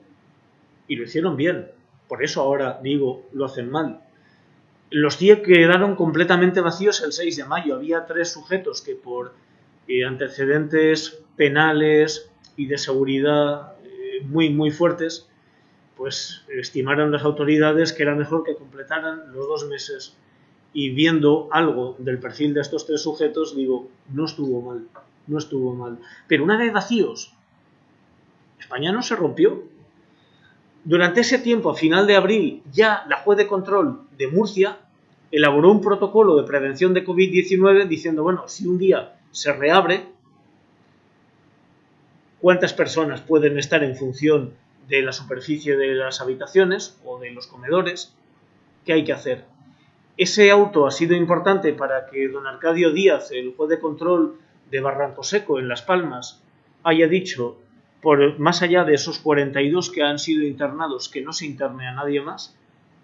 Y lo hicieron bien. Por eso ahora digo, lo hacen mal. Los CIE quedaron completamente vacíos el 6 de mayo. Había 3 sujetos que por antecedentes penales y de seguridad muy fuertes, pues estimaron las autoridades que era mejor que completaran los 2 meses. Y viendo algo del perfil de estos 3 sujetos, digo, no estuvo mal. Pero una vez vacíos, España no se rompió. Durante ese tiempo, a final de abril, ya la juez de control de Murcia elaboró un protocolo de prevención de COVID-19 diciendo, bueno, si un día se reabre, ¿cuántas personas pueden estar en función de la superficie de las habitaciones o de los comedores? ¿Qué hay que hacer? Ese auto ha sido importante para que don Arcadio Díaz, el juez de control de Barranco Seco, en Las Palmas, haya dicho, por más allá de esos 42 que han sido internados, que no se interne a nadie más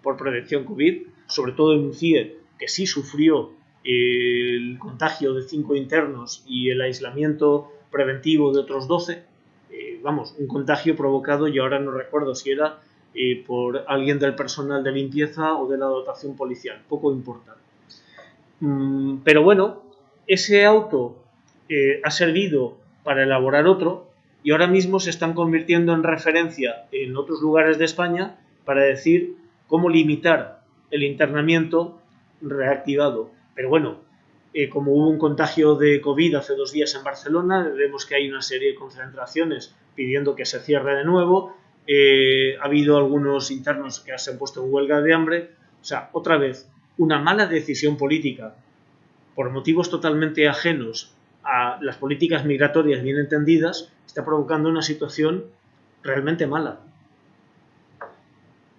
por prevención COVID, sobre todo en un CIE que sí sufrió el contagio de 5 internos y el aislamiento preventivo de otros 12, un contagio provocado, y ahora no recuerdo si era por alguien del personal de limpieza o de la dotación policial, poco importa. Pero bueno, ese auto ha servido para elaborar otro y ahora mismo se están convirtiendo en referencia en otros lugares de España para decir cómo limitar el internamiento reactivado. Pero bueno, como hubo un contagio de COVID hace 2 días en Barcelona, vemos que hay una serie de concentraciones pidiendo que se cierre de nuevo. Ha habido algunos internos que se han puesto en huelga de hambre. O sea, otra vez, una mala decisión política por motivos totalmente ajenos a las políticas migratorias bien entendidas está provocando una situación realmente mala.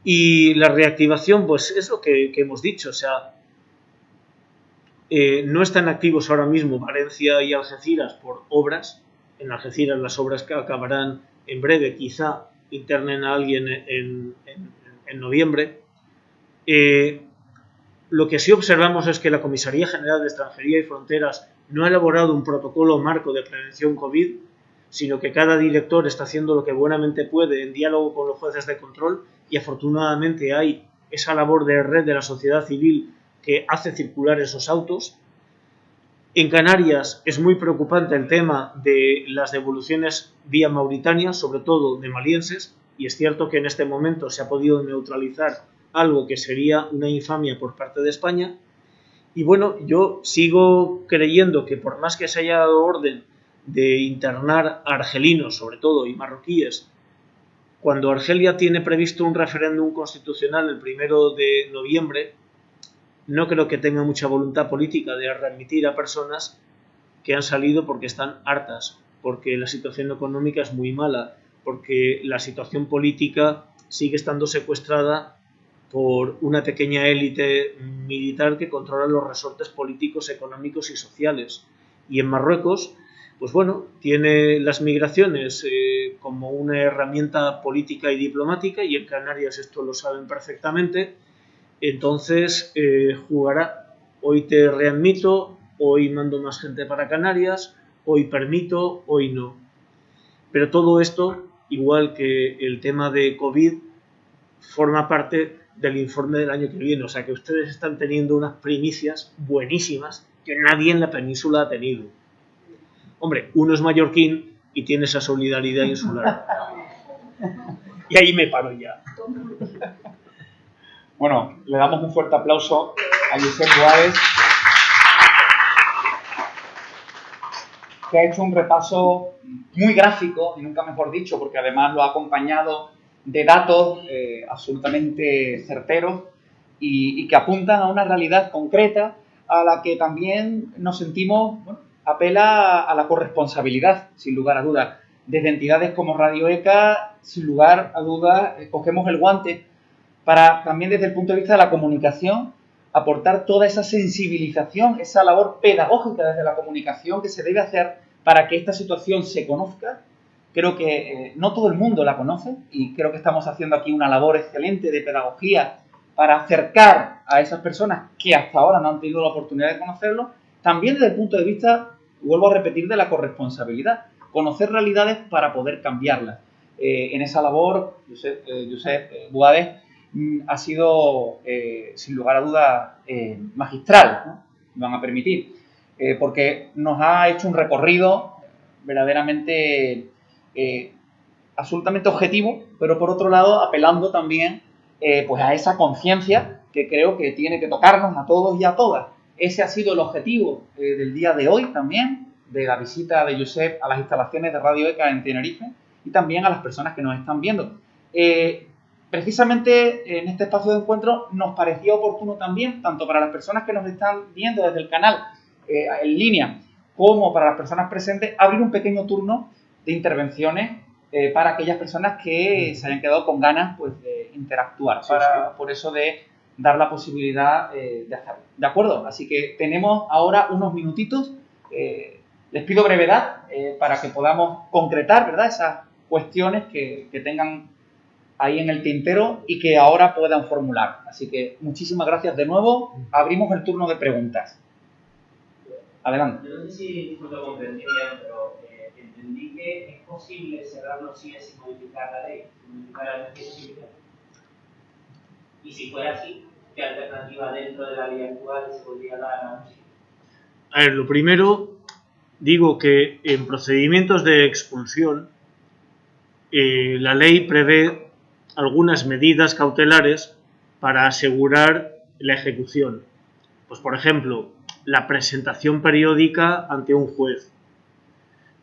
Y la reactivación, pues es lo que hemos dicho, o sea, no están activos ahora mismo Valencia y Algeciras por obras. En Algeciras las obras que acabarán en breve, quizá internen a alguien en noviembre. Lo que sí observamos es que la Comisaría General de Extranjería y Fronteras no ha elaborado un protocolo marco de prevención COVID, sino que cada director está haciendo lo que buenamente puede en diálogo con los jueces de control, y afortunadamente hay esa labor de red de la sociedad civil que hace circular esos autos. En Canarias es muy preocupante el tema de las devoluciones vía Mauritania, sobre todo de malienses, y es cierto que en este momento se ha podido neutralizar algo que sería una infamia por parte de España. Y bueno, yo sigo creyendo que por más que se haya dado orden de internar a argelinos, sobre todo, y marroquíes, cuando Argelia tiene previsto un referéndum constitucional el 1 de noviembre, no creo que tenga mucha voluntad política de readmitir a personas que han salido porque están hartas, porque la situación económica es muy mala, porque la situación política sigue estando secuestrada por una pequeña élite militar que controla los resortes políticos, económicos y sociales. Y en Marruecos, pues bueno, tiene las migraciones como una herramienta política y diplomática, y en Canarias esto lo saben perfectamente. Entonces jugará, hoy te readmito, hoy mando más gente para Canarias, hoy permito, hoy no. Pero todo esto, igual que el tema de COVID, forma parte del informe del año que viene. O sea que ustedes están teniendo unas primicias buenísimas que nadie en la península ha tenido. Hombre, uno es mallorquín y tiene esa solidaridad insular. Y ahí me paro ya. Bueno, le damos un fuerte aplauso a Josep Boades, que ha hecho un repaso muy gráfico, y nunca mejor dicho, porque además lo ha acompañado de datos absolutamente certeros y que apuntan a una realidad concreta a la que también nos sentimos, bueno, apela a la corresponsabilidad, sin lugar a dudas. Desde entidades como Radio ECA, sin lugar a dudas, cogemos el guante para también desde el punto de vista de la comunicación aportar toda esa sensibilización, esa labor pedagógica desde la comunicación que se debe hacer para que esta situación se conozca. Creo que no todo el mundo la conoce y creo que estamos haciendo aquí una labor excelente de pedagogía para acercar a esas personas que hasta ahora no han tenido la oportunidad de conocerlo, también desde el punto de vista, vuelvo a repetir, de la corresponsabilidad, conocer realidades para poder cambiarlas. En esa labor, Josep Boades ha sido, sin lugar a dudas, magistral, ¿no? Me van a permitir, porque nos ha hecho un recorrido verdaderamente absolutamente objetivo, pero por otro lado apelando también pues a esa conciencia que creo que tiene que tocarnos a todos y a todas. Ese ha sido el objetivo del día de hoy también, de la visita de Josep a las instalaciones de Radio ECA en Tenerife y también a las personas que nos están viendo. Precisamente en este espacio de encuentro nos parecía oportuno también, tanto para las personas que nos están viendo desde el canal en línea, como para las personas presentes, abrir un pequeño turno de intervenciones para aquellas personas que se hayan quedado con ganas pues, de interactuar, por eso de dar la posibilidad de hacerlo. ¿De acuerdo? Así que tenemos ahora unos minutitos, les pido brevedad para que podamos concretar, ¿verdad?, esas cuestiones que tengan ahí en el tintero y que ahora puedan formular. Así que muchísimas gracias de nuevo. Abrimos el turno de preguntas. Adelante. Yo no sé si lo comprendí bien, pero entendí que es posible cerrar los CIE sin modificar la ley, sin modificar la ley civil. Y si fuera así, ¿qué alternativa dentro de la ley actual se podría dar a los CIE? A ver, lo primero, digo que en procedimientos de expulsión la ley prevé algunas medidas cautelares para asegurar la ejecución. Pues, por ejemplo, la presentación periódica ante un juez.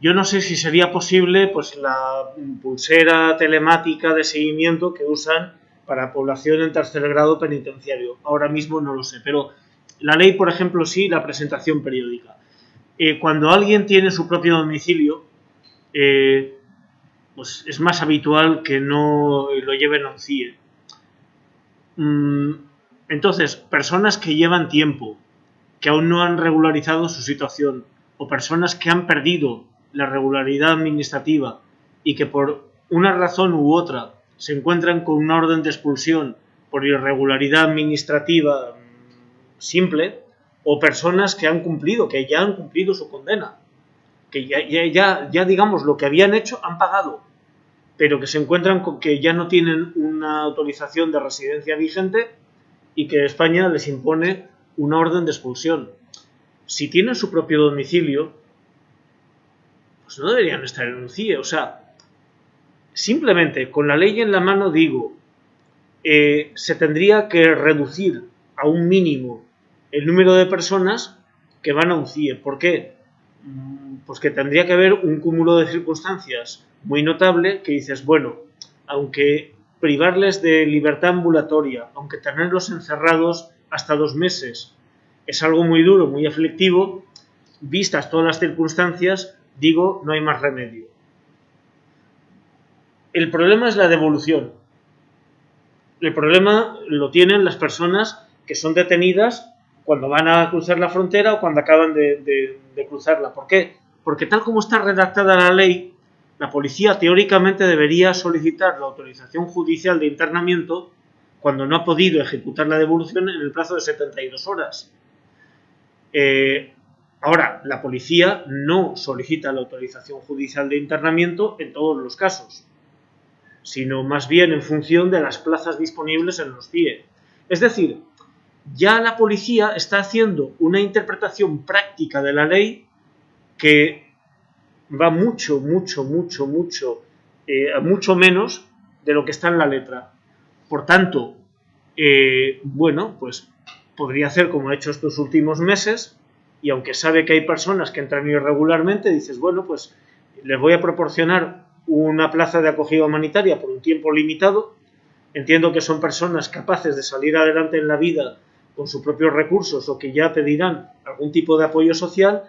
Yo no sé si sería posible pues la pulsera telemática de seguimiento que usan para población en tercer grado penitenciario. Ahora mismo no lo sé, pero la ley, por ejemplo, sí, la presentación periódica. Cuando alguien tiene su propio domicilio, pues es más habitual que no lo lleven a un CIE. Entonces, personas que llevan tiempo, que aún no han regularizado su situación, o personas que han perdido la regularidad administrativa y que por una razón u otra se encuentran con una orden de expulsión por irregularidad administrativa simple, o personas que han cumplido, que ya han cumplido su condena, que ya digamos lo que habían hecho han pagado, pero que se encuentran con que ya no tienen una autorización de residencia vigente y que España les impone una orden de expulsión. Si tienen su propio domicilio, pues no deberían estar en un CIE. O sea, simplemente con la ley en la mano digo, se tendría que reducir a un mínimo el número de personas que van a un CIE. ¿Por qué? Pues que tendría que haber un cúmulo de circunstancias muy notable que dices, bueno, aunque privarles de libertad ambulatoria, aunque tenerlos encerrados hasta 2 meses es algo muy duro, muy aflictivo, vistas todas las circunstancias, digo, no hay más remedio. El problema es la devolución. El problema lo tienen las personas que son detenidas cuando van a cruzar la frontera o cuando acaban de cruzarla. ¿Por qué? porque tal como está redactada la ley, la policía teóricamente debería solicitar la autorización judicial de internamiento cuando no ha podido ejecutar la devolución en el plazo de 72 horas. Ahora, la policía no solicita la autorización judicial de internamiento en todos los casos, sino más bien en función de las plazas disponibles en los CIE. Es decir, ya la policía está haciendo una interpretación práctica de la ley que va mucho menos de lo que está en la letra. Por tanto, bueno, pues podría hacer como ha hecho estos últimos meses, y aunque sabe que hay personas que entran irregularmente, dices, bueno, pues les voy a proporcionar una plaza de acogida humanitaria por un tiempo limitado. Entiendo que son personas capaces de salir adelante en la vida con sus propios recursos o que ya pedirán algún tipo de apoyo social.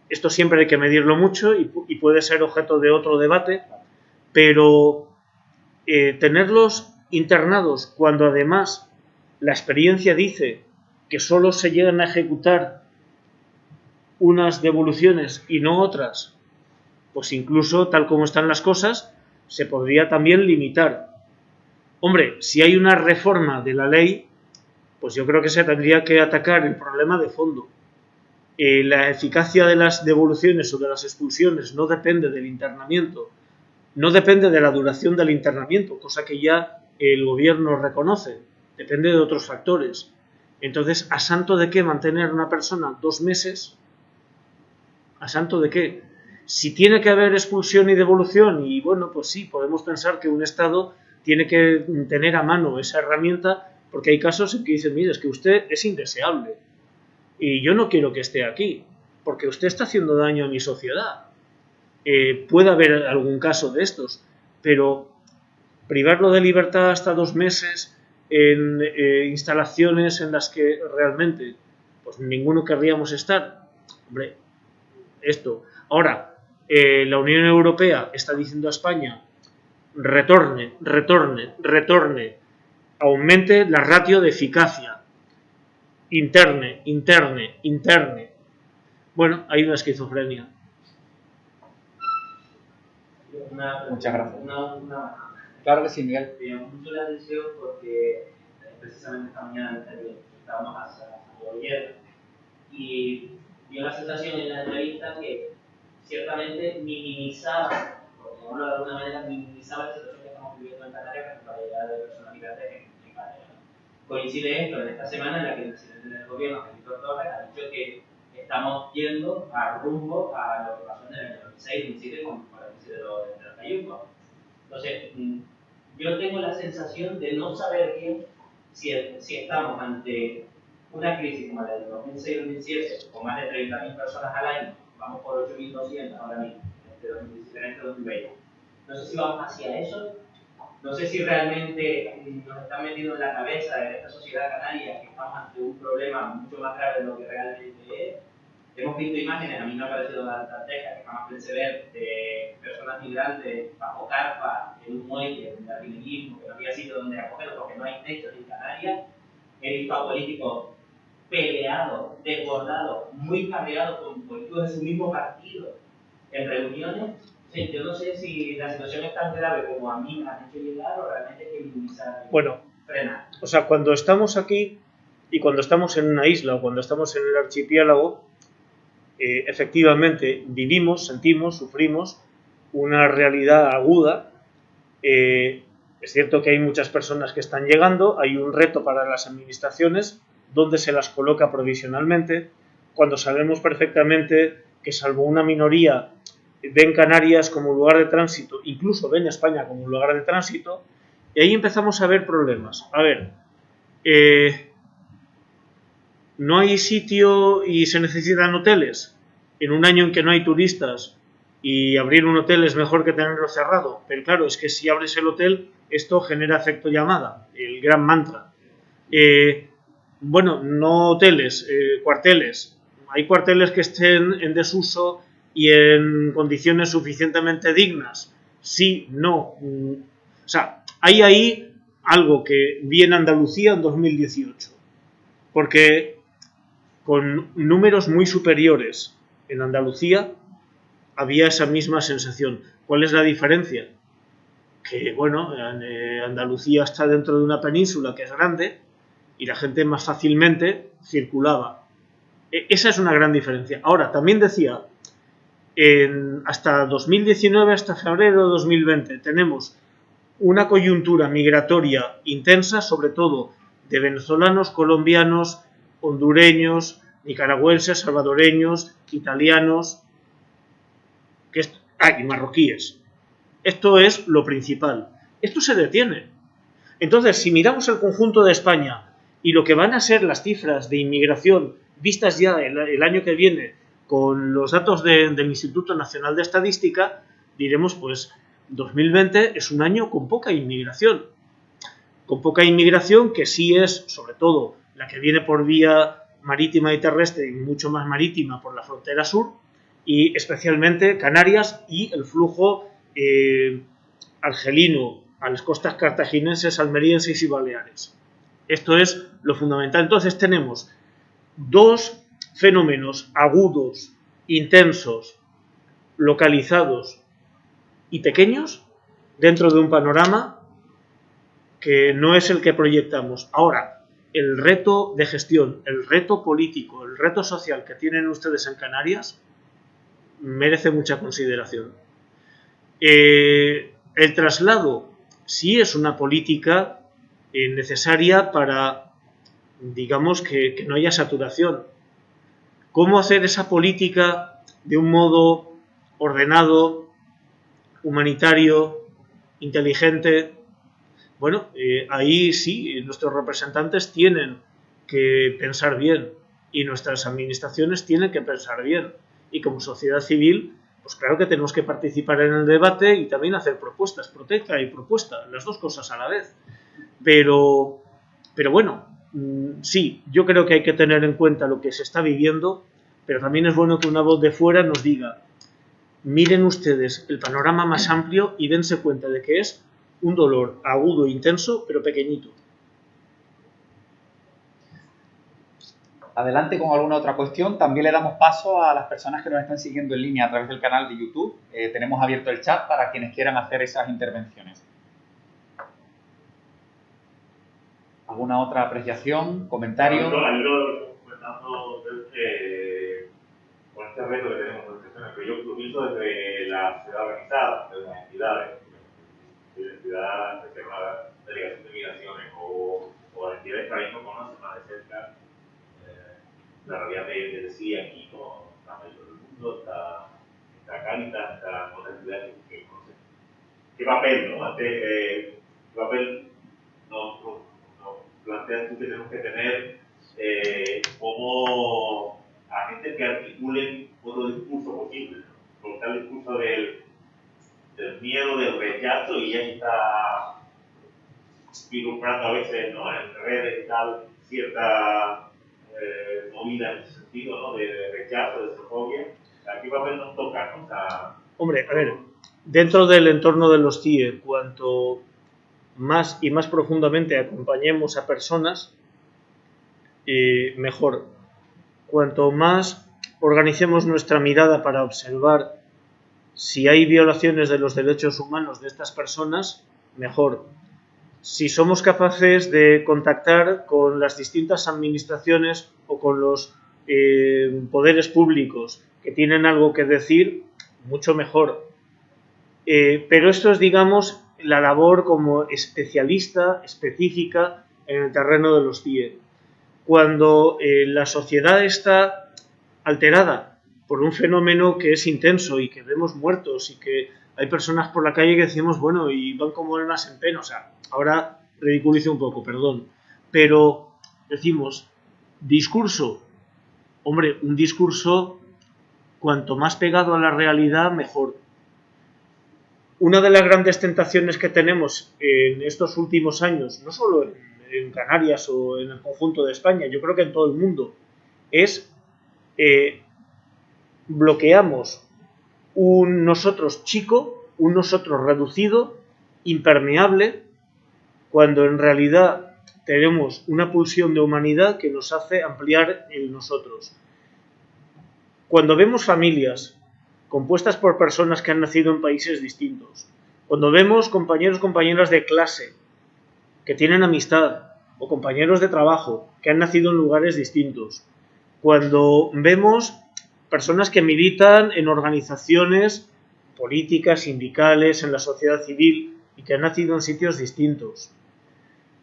Esto siempre hay que medirlo mucho y puede ser objeto de otro debate, pero tenerlos internados cuando además la experiencia dice que solo se llegan a ejecutar unas devoluciones y no otras, pues incluso tal como están las cosas, se podría también limitar. Hombre, si hay una reforma de la ley, pues yo creo que se tendría que atacar el problema de fondo. La eficacia de las devoluciones o de las expulsiones no depende del internamiento, no depende de la duración del internamiento, cosa que ya el gobierno reconoce, depende de otros factores. Entonces, ¿a santo de qué mantener a una persona 2 meses? ¿A santo de qué? Si tiene que haber expulsión y devolución, y bueno, pues sí, podemos pensar que un Estado tiene que tener a mano esa herramienta, porque hay casos en que dicen, mire, es que usted es indeseable y yo no quiero que esté aquí, porque usted está haciendo daño a mi sociedad. Puede haber algún caso de estos, pero privarlo de libertad hasta 2 meses en instalaciones en las que realmente pues ninguno querríamos estar, hombre, esto. Ahora, la Unión Europea está diciendo a España, retorne, aumente la ratio de eficacia, interne. Bueno, hay una esquizofrenia. Muchas gracias. Claro que sí, Miguel. Me llamó mucho la atención porque precisamente esta mañana estábamos a gobierno y dio la sensación en la entrevista que ciertamente minimizaba, por llamarlo de alguna manera, minimizaba la situación que estamos viviendo en Canarias respecto a la llegada de personas migrantes en Canarias. Coincide esto en esta semana en la que el presidente del gobierno, Felipe Torres, ha dicho que estamos yendo a rumbo a lo que pasó en el año 2006-2007 con la crisis de los cayucos. Entonces, yo tengo la sensación de no saber bien si estamos ante una crisis como la del 2006-2007, con más de 30.000 personas al año, vamos por 8.200 ahora mismo, entre 2020. No sé si vamos hacia eso, no sé si realmente nos están metiendo en la cabeza en esta sociedad canaria que estamos ante un problema mucho más grave de lo que realmente es. Hemos visto imágenes, a mí me ha parecido dantescas, que jamás pensé ver, de personas migrantes bajo carpa en un muelle, en jardinerismo, que no había sitio donde acogerlos porque no hay techos en Canarias. He visto a políticos peleados, desbordados, muy cabreados con políticos de su mismo partido en reuniones. Sí, yo no sé si la situación es tan grave como a mí me han hecho llegar o realmente hay que minimizar. Bueno, frenar. O sea, cuando estamos aquí y cuando estamos en una isla o cuando estamos en el archipiélago, efectivamente vivimos, sentimos, sufrimos una realidad aguda. Es cierto que hay muchas personas que están llegando, hay un reto para las administraciones donde se las coloca provisionalmente, cuando sabemos perfectamente que salvo una minoría ven Canarias como lugar de tránsito, incluso ven España como un lugar de tránsito, y ahí empezamos a ver problemas. A ver, no hay sitio y se necesitan hoteles en un año en que no hay turistas, y abrir un hotel es mejor que tenerlo cerrado, pero claro, es que si abres el hotel esto genera efecto llamada, el gran mantra. Bueno, no hoteles, cuarteles. Hay cuarteles que estén en desuso y en condiciones suficientemente dignas. Sí, no. O sea, hay ahí algo que vi en Andalucía en 2018, porque con números muy superiores en Andalucía había esa misma sensación. ¿Cuál es la diferencia? Que, bueno, Andalucía está dentro de una península que es grande y la gente más fácilmente circulaba. Esa es una gran diferencia. Ahora, también decía, hasta 2019, hasta febrero de 2020, tenemos una coyuntura migratoria intensa, sobre todo de venezolanos, colombianos, hondureños, nicaragüenses, salvadoreños, italianos y marroquíes. Esto es lo principal. Esto se detiene. Entonces, si miramos el conjunto de España y lo que van a ser las cifras de inmigración vistas ya el año que viene con los datos del Instituto Nacional de Estadística, diremos, pues, 2020 es un año con poca inmigración. Con poca inmigración, que sí es, sobre todo, la que viene por vía marítima y terrestre, y mucho más marítima por la frontera sur, y especialmente Canarias y el flujo argelino a las costas cartaginenses, almerienses y baleares. Esto es lo fundamental. Entonces tenemos dos fenómenos agudos, intensos, localizados y pequeños dentro de un panorama que no es el que proyectamos. Ahora, el reto de gestión, el reto político, el reto social que tienen ustedes en Canarias merece mucha consideración. El traslado sí es una política necesaria para, digamos, que no haya saturación. ¿Cómo hacer esa política de un modo ordenado, humanitario, inteligente? Bueno, ahí sí, nuestros representantes tienen que pensar bien y nuestras administraciones tienen que pensar bien. Y como sociedad civil, pues claro que tenemos que participar en el debate y también hacer propuestas, protesta y propuesta, las dos cosas a la vez. Pero bueno, sí, yo creo que hay que tener en cuenta lo que se está viviendo, pero también es bueno que una voz de fuera nos diga, miren ustedes el panorama más amplio y dense cuenta de que es un dolor agudo, intenso, pero pequeñito. Adelante con alguna otra cuestión. También le damos paso a las personas que nos están siguiendo en línea a través del canal de YouTube. Tenemos abierto el chat para quienes quieran hacer esas intervenciones. ¿Alguna otra apreciación, comentario? Yo comentando que con este reto que tenemos en cuestiones, pero yo pienso desde la sociedad organizada, desde las entidades, la entidad que se llama Delegación de Migraciones o las entidades que ahora mismo conocen más de cerca la realidad de decía aquí, como está mayor del mundo, está Cáritas, está con las entidades que conocen. ¿Qué papel, no? Antes, ¿qué papel nos planteas tú que tenemos que tener como agentes que articulen otro discurso posible, ¿no? Porque el discurso del miedo, del rechazo, y ya está vislumbrando a veces, ¿no? En redes y tal, cierta movida en ese sentido, ¿no? De rechazo, de xenofobia. ¿A qué papel nos toca, ¿no? Hombre, a ver, dentro del entorno de los CIE, cuanto más y más profundamente acompañemos a personas, mejor. Cuanto más organicemos nuestra mirada para observar si hay violaciones de los derechos humanos de estas personas, mejor. Si somos capaces de contactar con las distintas administraciones o con los poderes públicos que tienen algo que decir, mucho mejor. Pero esto es, digamos, la labor como especialista, específica en el terreno de los CIE. Cuando la sociedad está alterada por un fenómeno que es intenso y que vemos muertos y que hay personas por la calle que decimos, bueno, y van como almas en pena, o sea, ahora ridiculizo un poco, perdón, pero decimos, discurso, hombre, un discurso cuanto más pegado a la realidad, mejor. Una de las grandes tentaciones que tenemos en estos últimos años, no solo en Canarias o en el conjunto de España, yo creo que en todo el mundo, es bloqueamos un nosotros chico, un nosotros reducido, impermeable, cuando en realidad tenemos una pulsión de humanidad que nos hace ampliar el nosotros. Cuando vemos familias compuestas por personas que han nacido en países distintos, cuando vemos compañeros, compañeras de clase que tienen amistad, o compañeros de trabajo que han nacido en lugares distintos, cuando vemos personas que militan en organizaciones políticas, sindicales, en la sociedad civil y que han nacido en sitios distintos.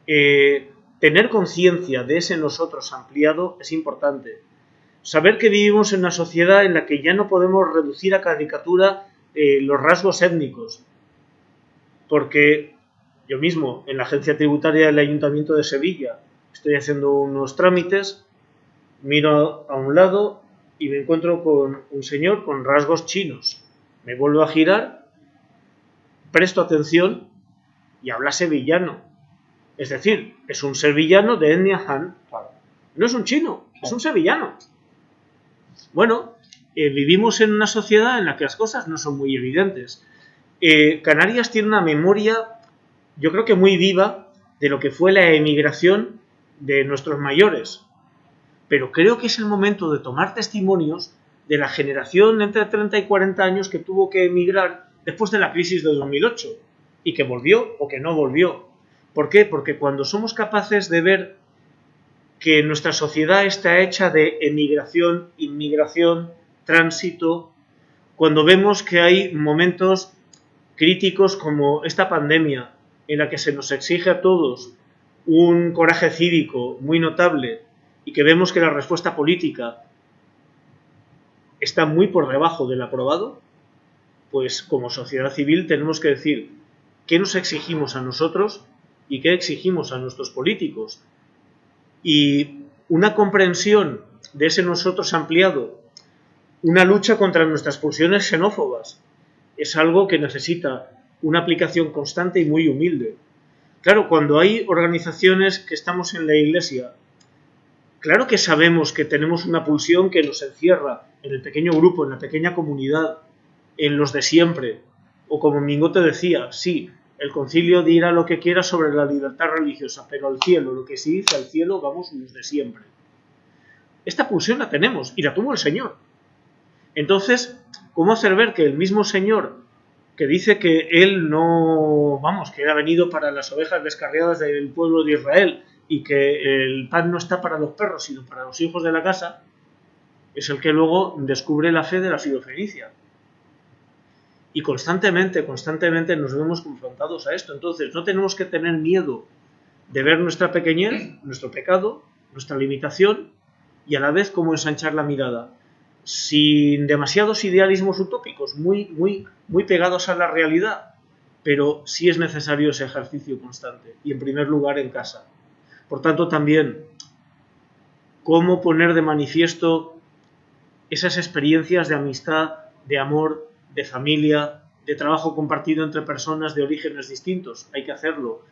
Tener conciencia de ese nosotros ampliado es importante. Saber que vivimos en una sociedad en la que ya no podemos reducir a caricatura los rasgos étnicos, porque yo mismo, en la agencia tributaria del Ayuntamiento de Sevilla, estoy haciendo unos trámites, miro a un lado y me encuentro con un señor con rasgos chinos. Me vuelvo a girar, presto atención y habla sevillano. Es decir, es un sevillano de etnia Han. No es un chino, es un sevillano. Bueno, vivimos en una sociedad en la que las cosas no son muy evidentes. Canarias tiene una memoria, yo creo que muy viva, de lo que fue la emigración de nuestros mayores. Pero creo que es el momento de tomar testimonios de la generación entre 30 y 40 años que tuvo que emigrar después de la crisis de 2008 y que volvió o que no volvió. ¿Por qué? Porque cuando somos capaces de ver que nuestra sociedad está hecha de emigración, inmigración, tránsito, cuando vemos que hay momentos críticos como esta pandemia en la que se nos exige a todos un coraje cívico muy notable y que vemos que la respuesta política está muy por debajo del aprobado, pues como sociedad civil tenemos que decir qué nos exigimos a nosotros y qué exigimos a nuestros políticos. Y una comprensión de ese nosotros ampliado, una lucha contra nuestras pulsiones xenófobas, es algo que necesita una aplicación constante y muy humilde. Claro, cuando hay organizaciones que estamos en la Iglesia, claro que sabemos que tenemos una pulsión que nos encierra en el pequeño grupo, en la pequeña comunidad, en los de siempre. O como Mingote decía, sí, el concilio dirá lo que quiera sobre la libertad religiosa, pero al cielo, lo que se dice al cielo, vamos los de siempre. Esta pulsión la tenemos y la tuvo el Señor. Entonces, ¿cómo hacer ver que el mismo Señor que dice que Él no, que Él ha venido para las ovejas descarriadas del pueblo de Israel y que el pan no está para los perros, sino para los hijos de la casa, es el que luego descubre la fe de la filofenicia? Y constantemente nos vemos confrontados a esto. Entonces, no tenemos que tener miedo de ver nuestra pequeñez, nuestro pecado, nuestra limitación, y a la vez cómo ensanchar la mirada, sin demasiados idealismos utópicos, muy pegados a la realidad, pero sí es necesario ese ejercicio constante, y en primer lugar en casa. Por tanto, también, cómo poner de manifiesto esas experiencias de amistad, de amor, de familia, de trabajo compartido entre personas de orígenes distintos. Hay que hacerlo.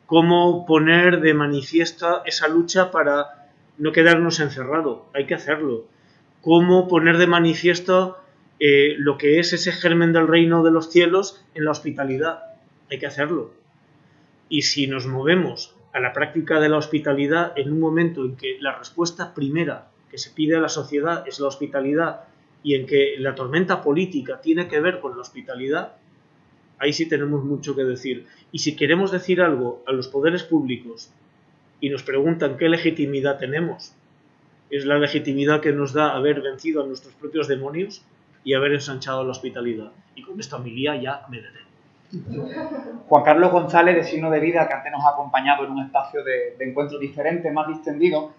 Cómo poner de manifiesto esa lucha para no quedarnos encerrados. Hay que hacerlo. Cómo poner de manifiesto lo que es ese germen del reino de los cielos en la hospitalidad. Hay que hacerlo. Y si nos movemos a la práctica de la hospitalidad en un momento en que la respuesta primera que se pide a la sociedad es la hospitalidad y en que la tormenta política tiene que ver con la hospitalidad, ahí sí tenemos mucho que decir. Y si queremos decir algo a los poderes públicos y nos preguntan qué legitimidad tenemos, es la legitimidad que nos da haber vencido a nuestros propios demonios y haber ensanchado la hospitalidad. Y con esto a mi día ya me detengo. Juan Carlos González, de Signo de Vida, que antes nos ha acompañado en un espacio de encuentro diferente, más distendido,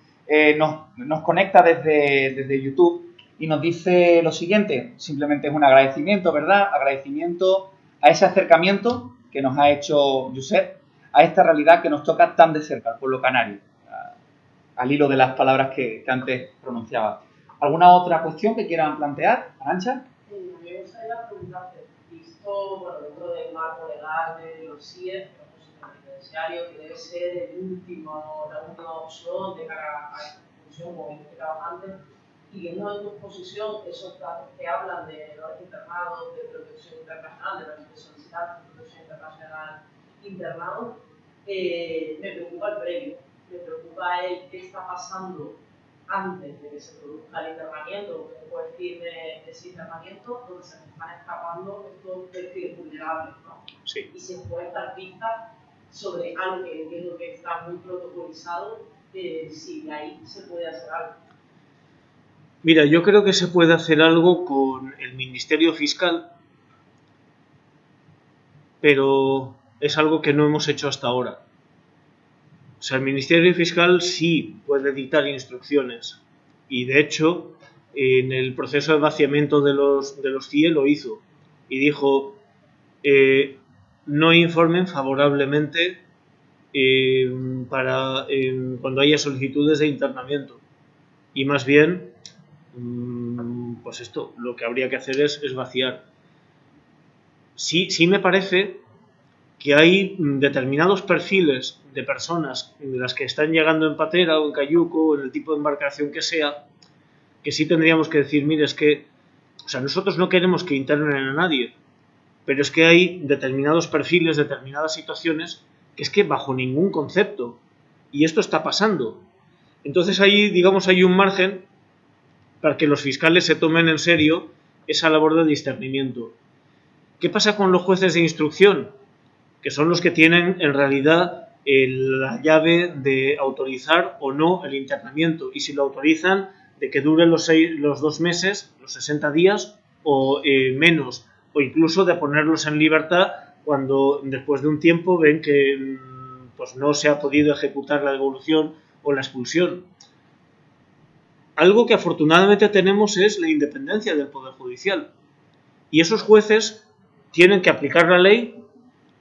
nos conecta desde YouTube y nos dice lo siguiente. Simplemente es un agradecimiento, ¿verdad? Agradecimiento a ese acercamiento que nos ha hecho Josep a esta realidad que nos toca tan de cerca, al pueblo canario, al hilo de las palabras que antes pronunciaba. ¿Alguna otra cuestión que quieran plantear, Arantxa? Me gustaría preguntarte, visto dentro del marco legal de los CIE, el penitenciario, que debe ser la última opción de cara a esta función como trabajante, y viendo en tu exposición esos datos que hablan de los internados, de protección internacional, de la especialidad de protección internacional internados, me preocupa el previo, me preocupa el qué está pasando antes de que se produzca el internamiento, que se puede decir de ese internamiento, donde se nos están escapando estos perfiles vulnerables, ¿no? Sí. Y se puede dar pistas sobre algo que entiendo que está muy protocolizado, si de ahí se puede hacer algo. Mira, yo creo que se puede hacer algo con el Ministerio Fiscal, pero es algo que no hemos hecho hasta ahora. O sea, el Ministerio Fiscal sí puede dictar instrucciones y, de hecho, en el proceso de vaciamiento de los CIE lo hizo y dijo no informen favorablemente cuando haya solicitudes de internamiento y más bien pues esto, lo que habría que hacer es vaciar. Sí me parece que hay determinados perfiles de personas, las que están llegando en patera o en cayuco o en el tipo de embarcación que sea, que sí tendríamos que decir, mire, es que, o sea, nosotros no queremos que internen a nadie, pero es que hay determinados perfiles, determinadas situaciones, que es que bajo ningún concepto, y esto está pasando. Entonces ahí, digamos, hay un margen para que los fiscales se tomen en serio esa labor de discernimiento. ¿Qué pasa con los jueces de instrucción? Que son los que tienen en realidad la llave de autorizar o no el internamiento, y si lo autorizan, de que dure los 2 meses, los 60 días o menos, o incluso de ponerlos en libertad cuando después de un tiempo ven que pues no se ha podido ejecutar la devolución o la expulsión. Algo que afortunadamente tenemos es la independencia del Poder Judicial, y esos jueces tienen que aplicar la ley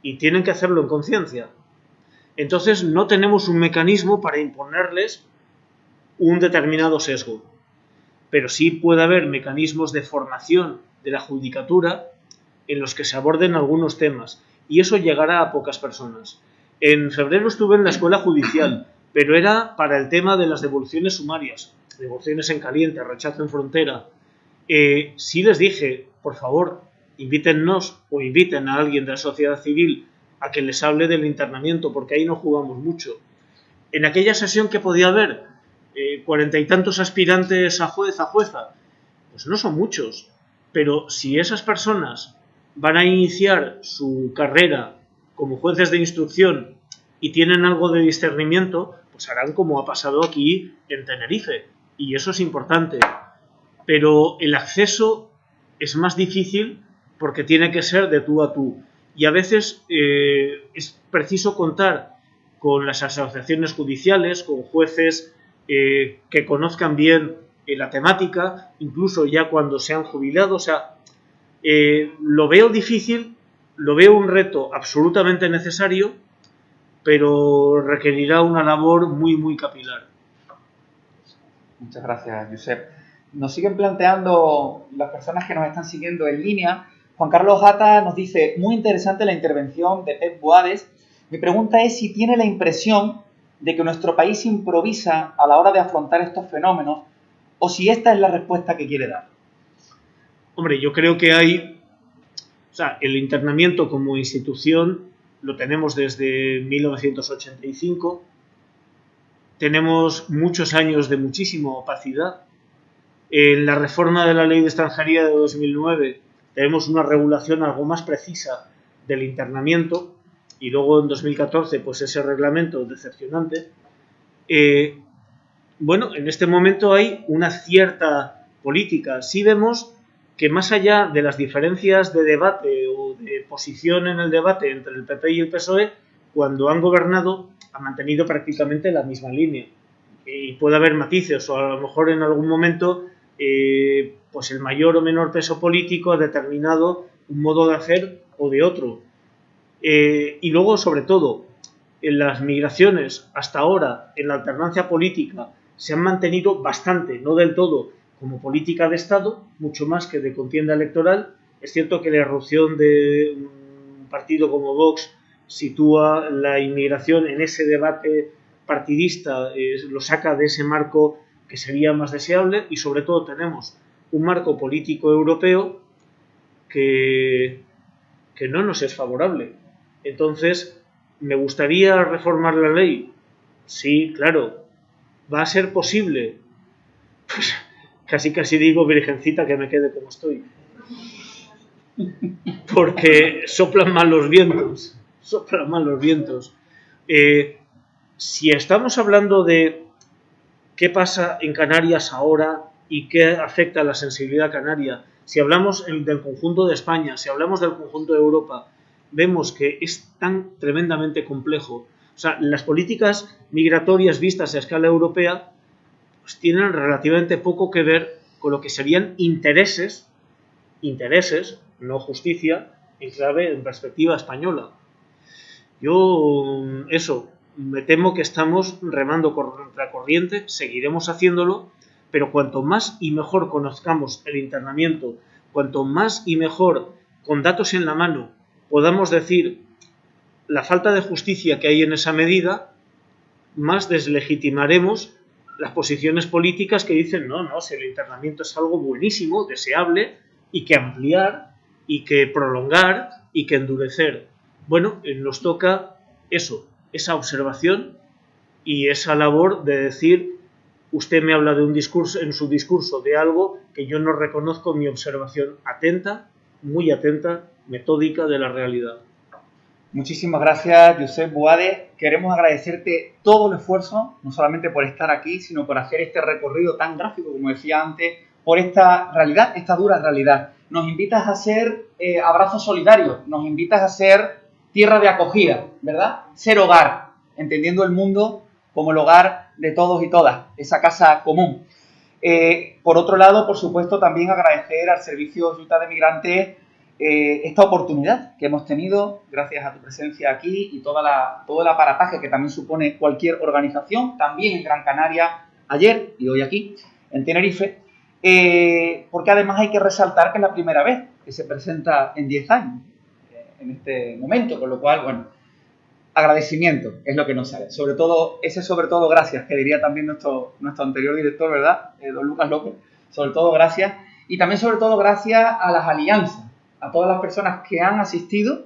y tienen que hacerlo en conciencia. Entonces no tenemos un mecanismo para imponerles un determinado sesgo, pero sí puede haber mecanismos de formación de la judicatura en los que se aborden algunos temas, y eso llegará a pocas personas. En febrero estuve en la escuela judicial, pero era para el tema de las devoluciones sumarias, devoluciones en caliente, rechazo en frontera. Sí les dije, por favor, invítennos o inviten a alguien de la sociedad civil a que les hable del internamiento, porque ahí no jugamos mucho. En aquella sesión que podía haber 40 y tantos aspirantes a juez, a jueza, pues no son muchos, pero si esas personas van a iniciar su carrera como jueces de instrucción y tienen algo de discernimiento, pues harán como ha pasado aquí en Tenerife, y eso es importante. Pero el acceso es más difícil porque tiene que ser de tú a tú, y a veces es preciso contar con las asociaciones judiciales, con jueces que conozcan bien la temática, incluso ya cuando se han jubilado. O sea, lo veo difícil, lo veo un reto absolutamente necesario, pero requerirá una labor muy, muy capilar. Muchas gracias, Josep. Nos siguen planteando las personas que nos están siguiendo en línea. Juan Carlos Gata nos dice, muy interesante la intervención de Pep Boades. Mi pregunta es si tiene la impresión de que nuestro país improvisa a la hora de afrontar estos fenómenos, o si esta es la respuesta que quiere dar. Hombre, yo creo que hay... O sea, el internamiento como institución lo tenemos desde 1985. Tenemos muchos años de muchísima opacidad. En la reforma de la Ley de Extranjería de 2009 tenemos una regulación algo más precisa del internamiento, y luego en 2014 pues ese reglamento decepcionante. Bueno, en este momento hay una cierta política. Sí vemos que más allá de las diferencias de debate o de posición en el debate entre el PP y el PSOE, cuando han gobernado han mantenido prácticamente la misma línea. Y puede haber matices, o a lo mejor en algún momento pues el mayor o menor peso político ha determinado un modo de hacer o de otro. Y luego, sobre todo, en las migraciones hasta ahora, en la alternancia política, se han mantenido bastante, no del todo, como política de Estado, mucho más que de contienda electoral. Es cierto que la irrupción de un partido como Vox sitúa la inmigración en ese debate partidista, lo saca de ese marco que sería más deseable, y sobre todo tenemos un marco político europeo que no nos es favorable. Entonces, ¿me gustaría reformar la ley? Sí, claro. ¿Va a ser posible? pues casi digo, virgencita, que me quede como estoy. Porque soplan mal los vientos. Si estamos hablando de qué pasa en Canarias ahora y qué afecta a la sensibilidad canaria, si hablamos del conjunto de España, si hablamos del conjunto de Europa, vemos que es tan tremendamente complejo. O sea, las políticas migratorias vistas a escala europea pues tienen relativamente poco que ver con lo que serían intereses, no justicia, en perspectiva española. Yo, me temo que estamos remando contra corriente, seguiremos haciéndolo, pero cuanto más y mejor conozcamos el internamiento, cuanto más y mejor, con datos en la mano, podamos decir la falta de justicia que hay en esa medida, más deslegitimaremos las posiciones políticas que dicen no, si el internamiento es algo buenísimo, deseable, y que ampliar, y que prolongar, y que endurecer. Bueno, nos toca esa observación y esa labor de decir, usted me habla de un discurso, en su discurso, de algo que yo no reconozco mi observación atenta, muy atenta, metódica de la realidad. Muchísimas gracias, Josep Boade. Queremos agradecerte todo el esfuerzo, no solamente por estar aquí, sino por hacer este recorrido tan gráfico, como decía antes, por esta realidad, esta dura realidad. Nos invitas a ser abrazos solidarios, nos invitas a ser tierra de acogida, ¿verdad? Ser hogar, entendiendo el mundo como el hogar de todos y todas, esa casa común. Por otro lado, por supuesto, también agradecer al Servicio de Ayuda de Migrantes esta oportunidad que hemos tenido gracias a tu presencia aquí y todo el aparataje que también supone cualquier organización, también en Gran Canaria, ayer y hoy aquí, en Tenerife, porque además hay que resaltar que es la primera vez que se presenta en 10 años, en este momento, con lo cual, bueno, agradecimiento es lo que nos sale. Sobre todo gracias, que diría también nuestro anterior director, ¿verdad? Don Lucas López. Sobre todo gracias. Y también sobre todo gracias a las alianzas, a todas las personas que han asistido,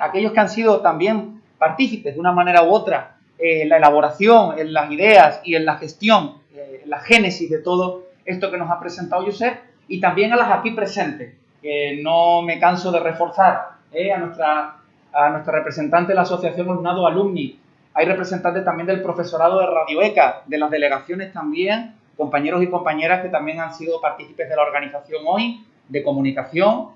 aquellos que han sido también partícipes de una manera u otra en la elaboración, en las ideas y en la gestión, en la génesis de todo esto que nos ha presentado Josep, y también a las aquí presentes, que no me canso de reforzar, a nuestra representante de la Asociación Alumnado Alumni. Hay representantes también del profesorado de Radio ECA, de las delegaciones también, compañeros y compañeras que también han sido partícipes de la organización hoy, de comunicación,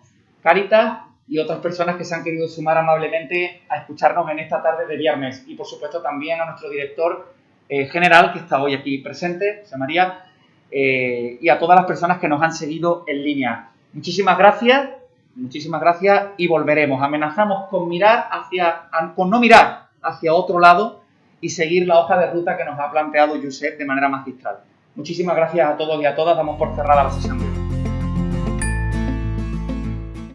Cáritas y otras personas que se han querido sumar amablemente a escucharnos en esta tarde de viernes. Y por supuesto también a nuestro director general que está hoy aquí presente, José María, y a todas las personas que nos han seguido en línea. Muchísimas gracias y volveremos. Amenazamos con no mirar hacia otro lado y seguir la hoja de ruta que nos ha planteado Josep de manera magistral. Muchísimas gracias a todos y a todas. Damos por cerrada la sesión.